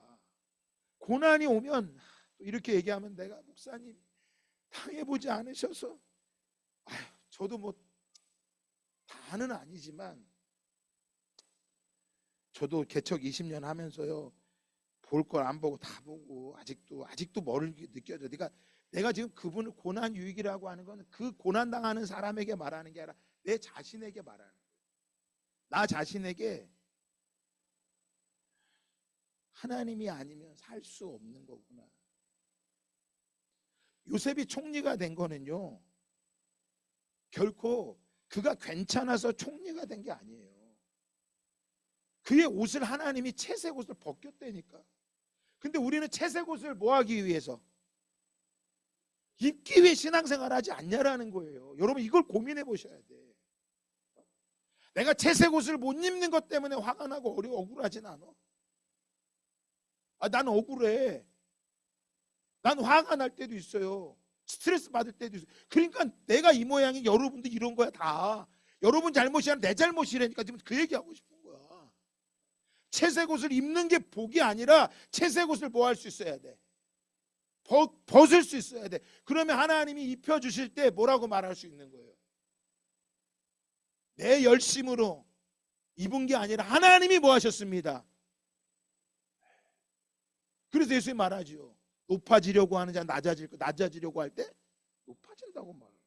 고난이 오면 이렇게 얘기하면 내가 목사님 당해보지 않으셔서 저도 뭐 다는 아니지만 저도 개척 20년 하면서요 볼 걸 안 보고 다 보고 아직도 멀게 느껴져. 그러니까 내가 지금 그분을 고난 유익이라고 하는 건 그 고난 당하는 사람에게 말하는 게 아니라 내 자신에게 말하는 거예요. 나 자신에게 하나님이 아니면 살 수 없는 거구나. 요셉이 총리가 된 거는요 결코 그가 괜찮아서 총리가 된 게 아니에요. 그의 옷을 하나님이 채색 옷을 벗겼다니까. 근데 우리는 채색 옷을 뭐 하기 위해서? 입기 위해 신앙생활 하지 않냐라는 거예요. 여러분 이걸 고민해 보셔야 돼. 내가 채색 옷을 못 입는 것 때문에 화가 나고 억울하진 않아. 난 억울해. 난 화가 날 때도 있어요. 스트레스 받을 때도 있어요. 그러니까 내가 이 모양이 여러분도 이런 거야 다. 여러분 잘못이 아니라 내 잘못이라니까 지금 그 얘기하고 싶은 거야. 채색 옷을 입는 게 복이 아니라 채색 옷을 뭐 할 수 있어야 돼? 벗을 수 있어야 돼. 그러면 하나님이 입혀주실 때 뭐라고 말할 수 있는 거예요? 내 열심으로 입은 게 아니라 하나님이 뭐 하셨습니다. 그래서 예수님이 말하죠. 높아지려고 하는 자 낮아지려고 할 때 높아진다고 말해요.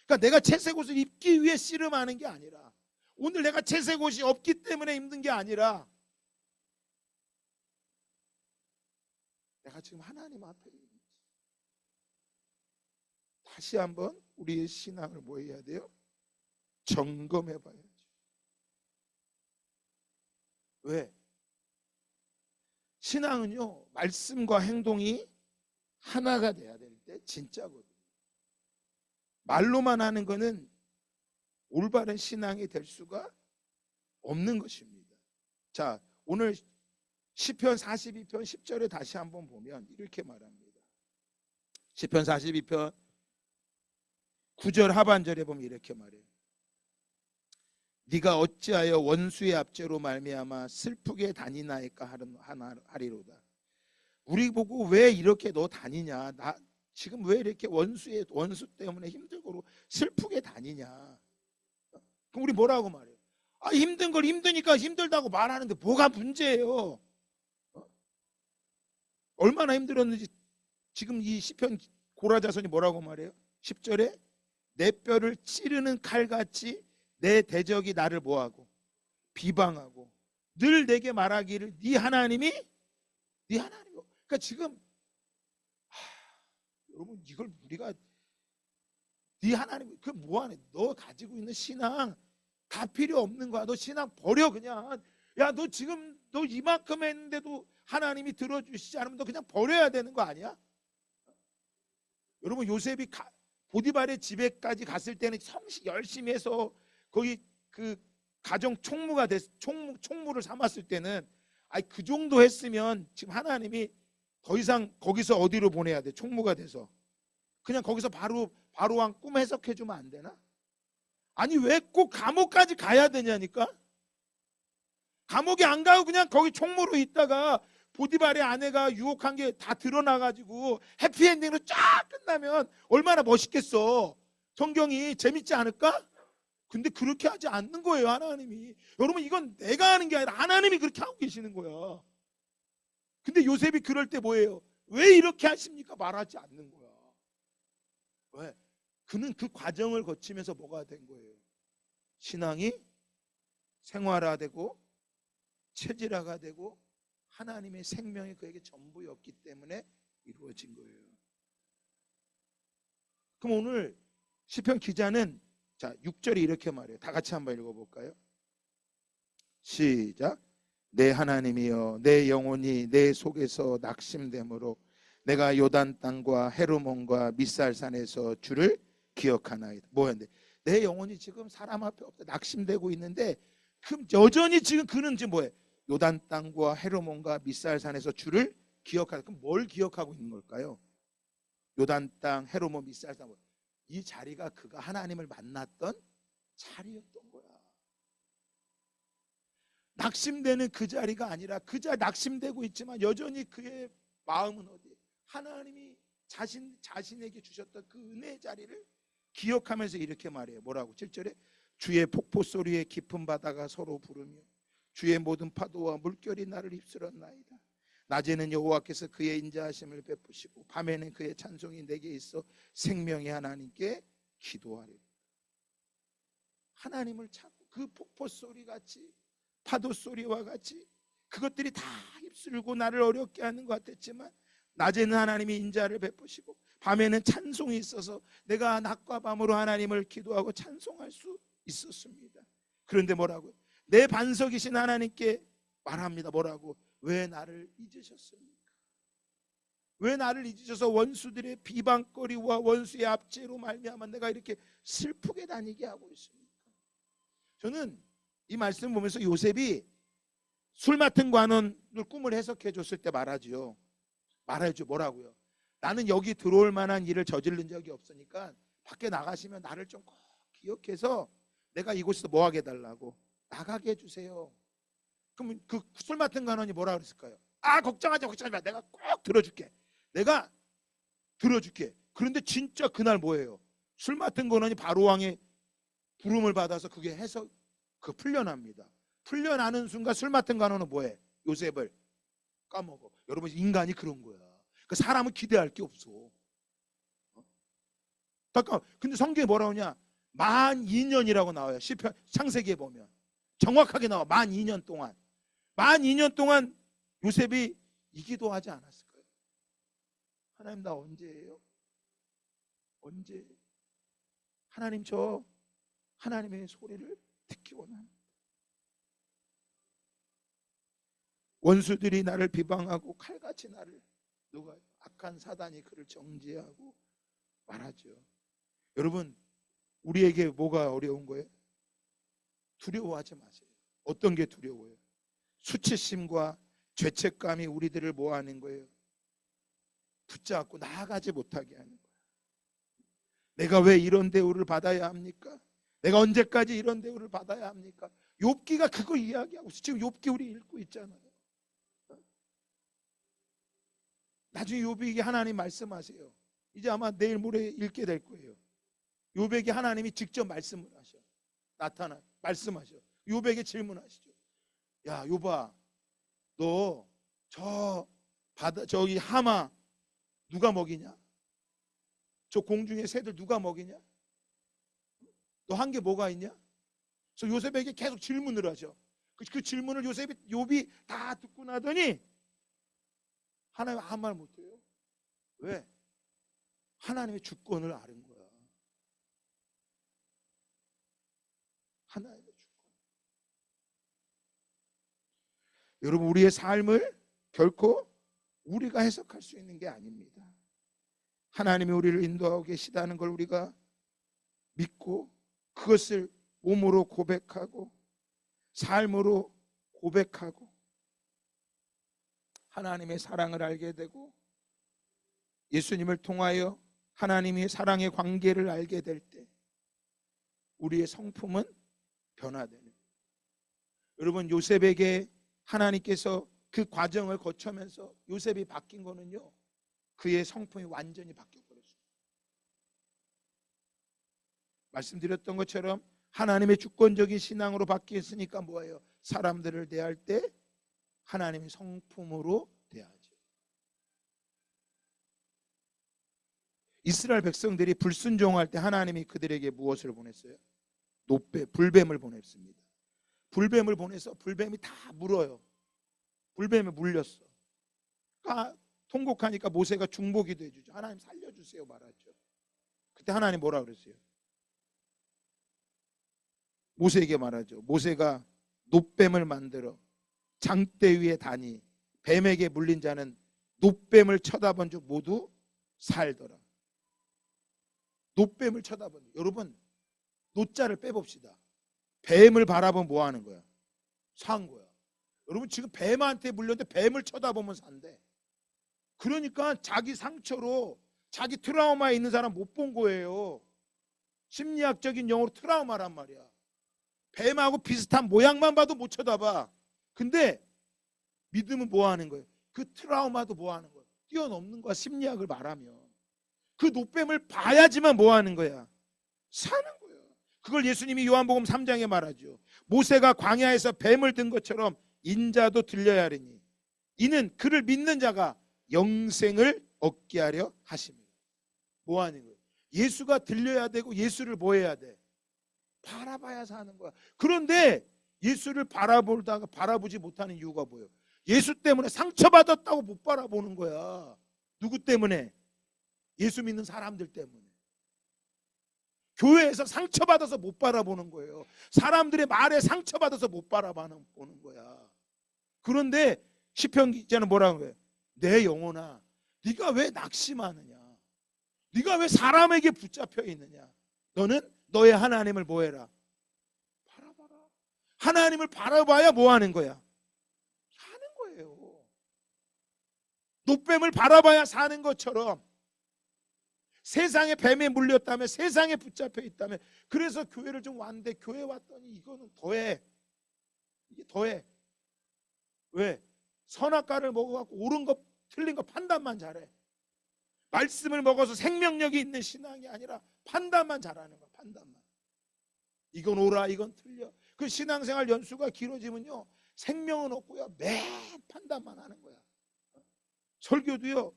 그러니까 내가 채색 옷을 입기 위해 씨름하는 게 아니라 오늘 내가 채색 옷이 없기 때문에 힘든 게 아니라 내가 지금 하나님 앞에 있는 거지. 다시 한번 우리의 신앙을 뭐 해야 돼요? 점검해 봐야죠. 왜? 신앙은요 말씀과 행동이 하나가 돼야 될 때 진짜거든요. 말로만 하는 거는 올바른 신앙이 될 수가 없는 것입니다. 자, 오늘 시편 42편 10절에 다시 한번 보면 이렇게 말합니다. 시편 42편 9절 하반절에 보면 이렇게 말해요. 네가 어찌하여 원수의 압제로 말미암아 슬프게 다니나이까 하리로다. 우리 보고 왜 이렇게 너 다니냐? 나 지금 왜 이렇게 원수 때문에 힘들고 슬프게 다니냐? 그럼 우리 뭐라고 말해요? 힘든 걸 힘드니까 힘들다고 말하는데 뭐가 문제예요? 얼마나 힘들었는지 지금 이 시편 고라자손이 뭐라고 말해요? 10절에 내 뼈를 찌르는 칼같이 내 대적이 나를 뭐하고 비방하고 늘 내게 말하기를 네 하나님이 그러니까 지금 여러분 이걸 우리가 네 하나님 그 뭐하네? 너 가지고 있는 신앙 다 필요 없는 거야. 너 신앙 버려 그냥. 야 너 지금 너 이만큼 했는데도 하나님이 들어주시지 않으면 너 그냥 버려야 되는 거 아니야? 여러분 요셉이 보디발의 집에까지 갔을 때는 열심히 해서 거기 그 가정 총무가 총무를 삼았을 때는 그 정도 했으면 지금 하나님이 더 이상 거기서 어디로 보내야 돼? 총무가 돼서 그냥 거기서 바로 왕 꿈 해석해 주면 안 되나? 아니 왜 꼭 감옥까지 가야 되냐니까? 감옥에 안 가고 그냥 거기 총무로 있다가 보디발의 아내가 유혹한 게 다 드러나가지고 해피엔딩으로 쫙 끝나면 얼마나 멋있겠어. 성경이 재밌지 않을까? 근데 그렇게 하지 않는 거예요 하나님이. 여러분 이건 내가 하는 게 아니라 하나님이 그렇게 하고 계시는 거야. 근데 요셉이 그럴 때 뭐예요? 왜 이렇게 하십니까? 말하지 않는 거야. 왜? 그는 그 과정을 거치면서 뭐가 된 거예요? 신앙이 생활화되고 체질화가 되고 하나님의 생명이 그에게 전부였기 때문에 이루어진 거예요. 그럼 오늘 시편 기자는 자 6절에 이렇게 말해요. 다 같이 한번 읽어볼까요? 시작. 내 하나님이여 내 영혼이 내 속에서 낙심됨으로 내가 요단 땅과 헤르몬과 미살산에서 주를 기억하나이다. 뭐였는데 내 영혼이 지금 사람 앞에 없다 낙심되고 있는데, 그럼 여전히 지금 그는 지금 뭐예요? 요단 땅과 헤르몬과 미살산에서 주를 기억하는. 그럼 뭘 기억하고 있는 걸까요? 요단 땅, 헤르몬, 미살산, 이 자리가 그가 하나님을 만났던 자리였던 거야. 낙심되는 그 자리가 아니라, 그 자리 낙심되고 있지만 여전히 그의 마음은 어디? 하나님이 자신에게 주셨던 그 은혜의 자리를 기억하면서 이렇게 말해요. 뭐라고? 7절에 주의 폭포 소리에 깊은 바다가 서로 부르며 주의 모든 파도와 물결이 나를 휩쓸었나이다. 낮에는 여호와께서 그의 인자하심을 베푸시고 밤에는 그의 찬송이 내게 있어 생명의 하나님께 기도하리라. 하나님을 찾고 그 폭포 소리 같이, 파도 소리와 같이 그것들이 다 휩쓸고 나를 어렵게 하는 것 같았지만, 낮에는 하나님이 인자를 베푸시고 밤에는 찬송이 있어서 내가 낮과 밤으로 하나님을 기도하고 찬송할 수 있었습니다. 그런데 뭐라고요? 내 반석이신 하나님께 말합니다. 뭐라고? 왜 나를 잊으셨습니까? 왜 나를 잊으셔서 원수들의 비방거리와 원수의 압제로 말미암아 내가 이렇게 슬프게 다니게 하고 있습니까? 저는 이 말씀 보면서 요셉이 술 맡은 관원을 꿈을 해석해 줬을 때 말하죠. 뭐라고요? 나는 여기 들어올 만한 일을 저지른 적이 없으니까 밖에 나가시면 나를 좀 꼭 기억해서 내가 이곳에서 뭐 하게 해달라고, 나가게 해주세요. 그럼 그 술 맡은 관원이 뭐라 그랬을까요? 걱정하지 마, 내가 꼭 들어줄게. 내가 들어줄게. 그런데 진짜 그날 뭐예요? 술 맡은 관원이 바로왕의 부름을 받아서 그게 해서 풀려납니다. 풀려나는 순간 술 맡은 관원은 뭐해? 요셉을 까먹어. 여러분, 인간이 그런 거야. 그 사람은 기대할 게 없어. 잠깐, 근데 성경에 뭐라 하냐? 만 2년이라고 나와요. 시편 창세기에 보면 정확하게 나와. 만 2년 동안 요셉이 이 기도하지 않았을까요? 하나님, 나 언제예요? 언제? 하나님, 저 하나님의 소리를 듣기 원합니다. 원수들이 나를 비방하고 칼같이 나를, 누가? 악한 사단이 그를 정죄하고 말하죠. 여러분, 우리에게 뭐가 어려운 거예요? 두려워하지 마세요. 어떤 게 두려워요? 수치심과 죄책감이 우리들을 뭐 하는 거예요? 붙잡고 나아가지 못하게 하는 거예요. 내가 왜 이런 대우를 받아야 합니까? 내가 언제까지 이런 대우를 받아야 합니까? 욥기가 그거 이야기하고 있어요. 지금 욥기 우리 읽고 있잖아요. 나중에 욥에게 하나님 말씀하세요. 이제 아마 내일 모레 읽게 될 거예요. 욥에게 하나님이 직접 말씀을 하셔. 말씀하셔. 욥에게 질문하시죠. 야, 욥아, 너 저 바다, 저기 하마 누가 먹이냐? 저 공중의 새들 누가 먹이냐? 너 한 게 뭐가 있냐? 그래서 요셉에게 계속 질문을 하죠. 그 질문을 욥이 다 듣고 나더니 하나님 아무 말 못해요. 왜? 하나님의 주권을 아는 거야. 하나님의 주권. 여러분, 우리의 삶을 결코 우리가 해석할 수 있는 게 아닙니다. 하나님이 우리를 인도하고 계시다는 걸 우리가 믿고 그것을 몸으로 고백하고 삶으로 고백하고 하나님의 사랑을 알게 되고 예수님을 통하여 하나님의 사랑의 관계를 알게 될 때 우리의 성품은 변화되는. 여러분, 요셉에게 하나님께서 그 과정을 거쳐면서 요셉이 바뀐 거는요, 그의 성품이 완전히 바뀌어버렸어요. 말씀드렸던 것처럼 하나님의 주권적인 신앙으로 바뀌었으니까 뭐예요? 사람들을 대할 때 하나님의 성품으로 대하죠. 이스라엘 백성들이 불순종할 때 하나님이 그들에게 무엇을 보냈어요? 불뱀을 보냈습니다. 불뱀을 보내서 불뱀이 다 물어요. 불뱀에 물렸어. 통곡하니까 모세가 중보기도 해주죠. 하나님 살려주세요 말하죠. 그때 하나님 뭐라 그랬어요? 모세에게 말하죠. 모세가 놋뱀을 만들어 장대 위에 다니 뱀에게 물린 자는 놋뱀을 쳐다본 즉 모두 살더라. 놋뱀을 쳐다본. 여러분, 노자를 빼봅시다. 뱀을 바라보면 뭐 하는 거야? 산 거야. 여러분 지금 뱀한테 물렸는데 뱀을 쳐다보면 산대. 그러니까 자기 상처로 자기 트라우마에 있는 사람 못 본 거예요. 심리학적인 용어로 트라우마란 말이야. 뱀하고 비슷한 모양만 봐도 못 쳐다봐. 근데 믿음은 뭐 하는 거예요? 그 트라우마도 뭐 하는 거예요? 뛰어넘는 거야. 심리학을 말하면 그 노뱀을 봐야지만 뭐 하는 거야? 사는 거야. 그걸 예수님이 요한복음 3장에 말하죠. 모세가 광야에서 뱀을 든 것처럼 인자도 들려야 하리니 이는 그를 믿는 자가 영생을 얻게 하려 하십니다. 뭐 하는 거예요? 예수가 들려야 되고 예수를 뭐 해야 돼? 바라봐야 사는 거야. 그런데 예수를 바라보지 못하는 이유가 뭐예요? 예수 때문에 상처받았다고 못 바라보는 거야. 누구 때문에? 예수 믿는 사람들 때문에. 교회에서 상처받아서 못 바라보는 거예요. 사람들의 말에 상처받아서 못 바라보는 거야. 그런데 시편 기자는 뭐라고 해요? 내 영혼아, 네가 왜 낙심하느냐? 네가 왜 사람에게 붙잡혀 있느냐? 너는 너의 하나님을 뭐 해라? 바라봐라. 하나님을 바라봐야 뭐 하는 거야? 사는 거예요. 노뱀을 바라봐야 사는 것처럼 세상에 뱀에 물렸다면, 세상에 붙잡혀 있다면, 그래서 교회를 좀 왔는데 교회 왔더니 이거는 더해. 이게 더해. 왜? 선악과를 먹어갖고 옳은 거 틀린 거 판단만 잘해. 말씀을 먹어서 생명력이 있는 신앙이 아니라 판단만 잘하는 거야. 판단만. 이건 옳아, 이건 틀려. 그 신앙생활 연수가 길어지면요 생명은 없고요 매 판단만 하는 거야. 설교도요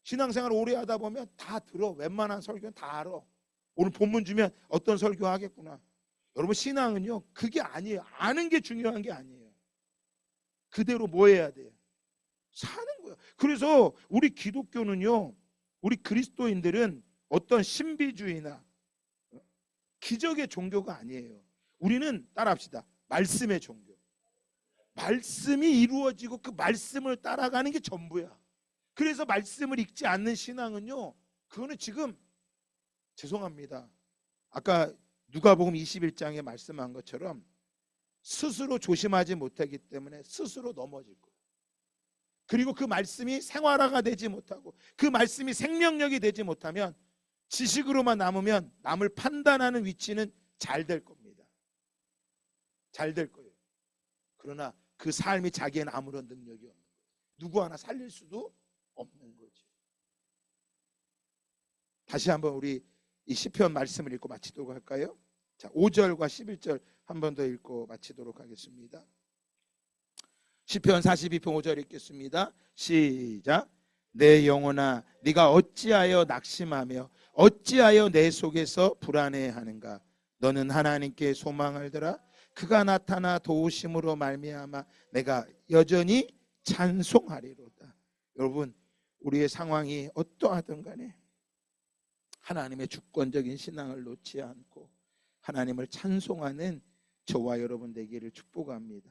신앙생활 오래 하다 보면 다 들어. 웬만한 설교는 다 알아. 오늘 본문 주면 어떤 설교 하겠구나. 여러분 신앙은요 그게 아니에요. 아는 게 중요한 게 아니에요. 그대로 뭐 해야 돼요? 사는 거야. 그래서 우리 기독교는요, 우리 그리스도인들은 어떤 신비주의나 기적의 종교가 아니에요. 우리는 따라합시다. 말씀의 종교. 말씀이 이루어지고 그 말씀을 따라가는 게 전부야. 그래서 말씀을 읽지 않는 신앙은요, 그거는 지금 죄송합니다. 아까 누가복음 21장에 말씀한 것처럼 스스로 조심하지 못하기 때문에 스스로 넘어질 거예요. 그리고 그 말씀이 생활화가 되지 못하고 그 말씀이 생명력이 되지 못하면 지식으로만 남으면 남을 판단하는 위치는 잘 될 겁니다. 잘 될 거예요. 그러나 그 삶이 자기에는 아무런 능력이 없는 거예요. 누구 하나 살릴 수도 없는 거죠. 다시 한번 우리 이 시편 말씀을 읽고 마치도록 할까요? 자, 5절과 11절 한 번 더 읽고 마치도록 하겠습니다. 시편 42편 5절 읽겠습니다. 시작. 내 영혼아 네가 어찌하여 낙심하며 어찌하여 내 속에서 불안해하는가? 너는 하나님께 소망을 들어 그가 나타나 도우심으로 말미암아 내가 여전히 찬송하리로다. 여러분 우리의 상황이 어떠하든 간에 하나님의 주권적인 신앙을 놓지 않고 하나님을 찬송하는 저와 여러분 되기를 축복합니다.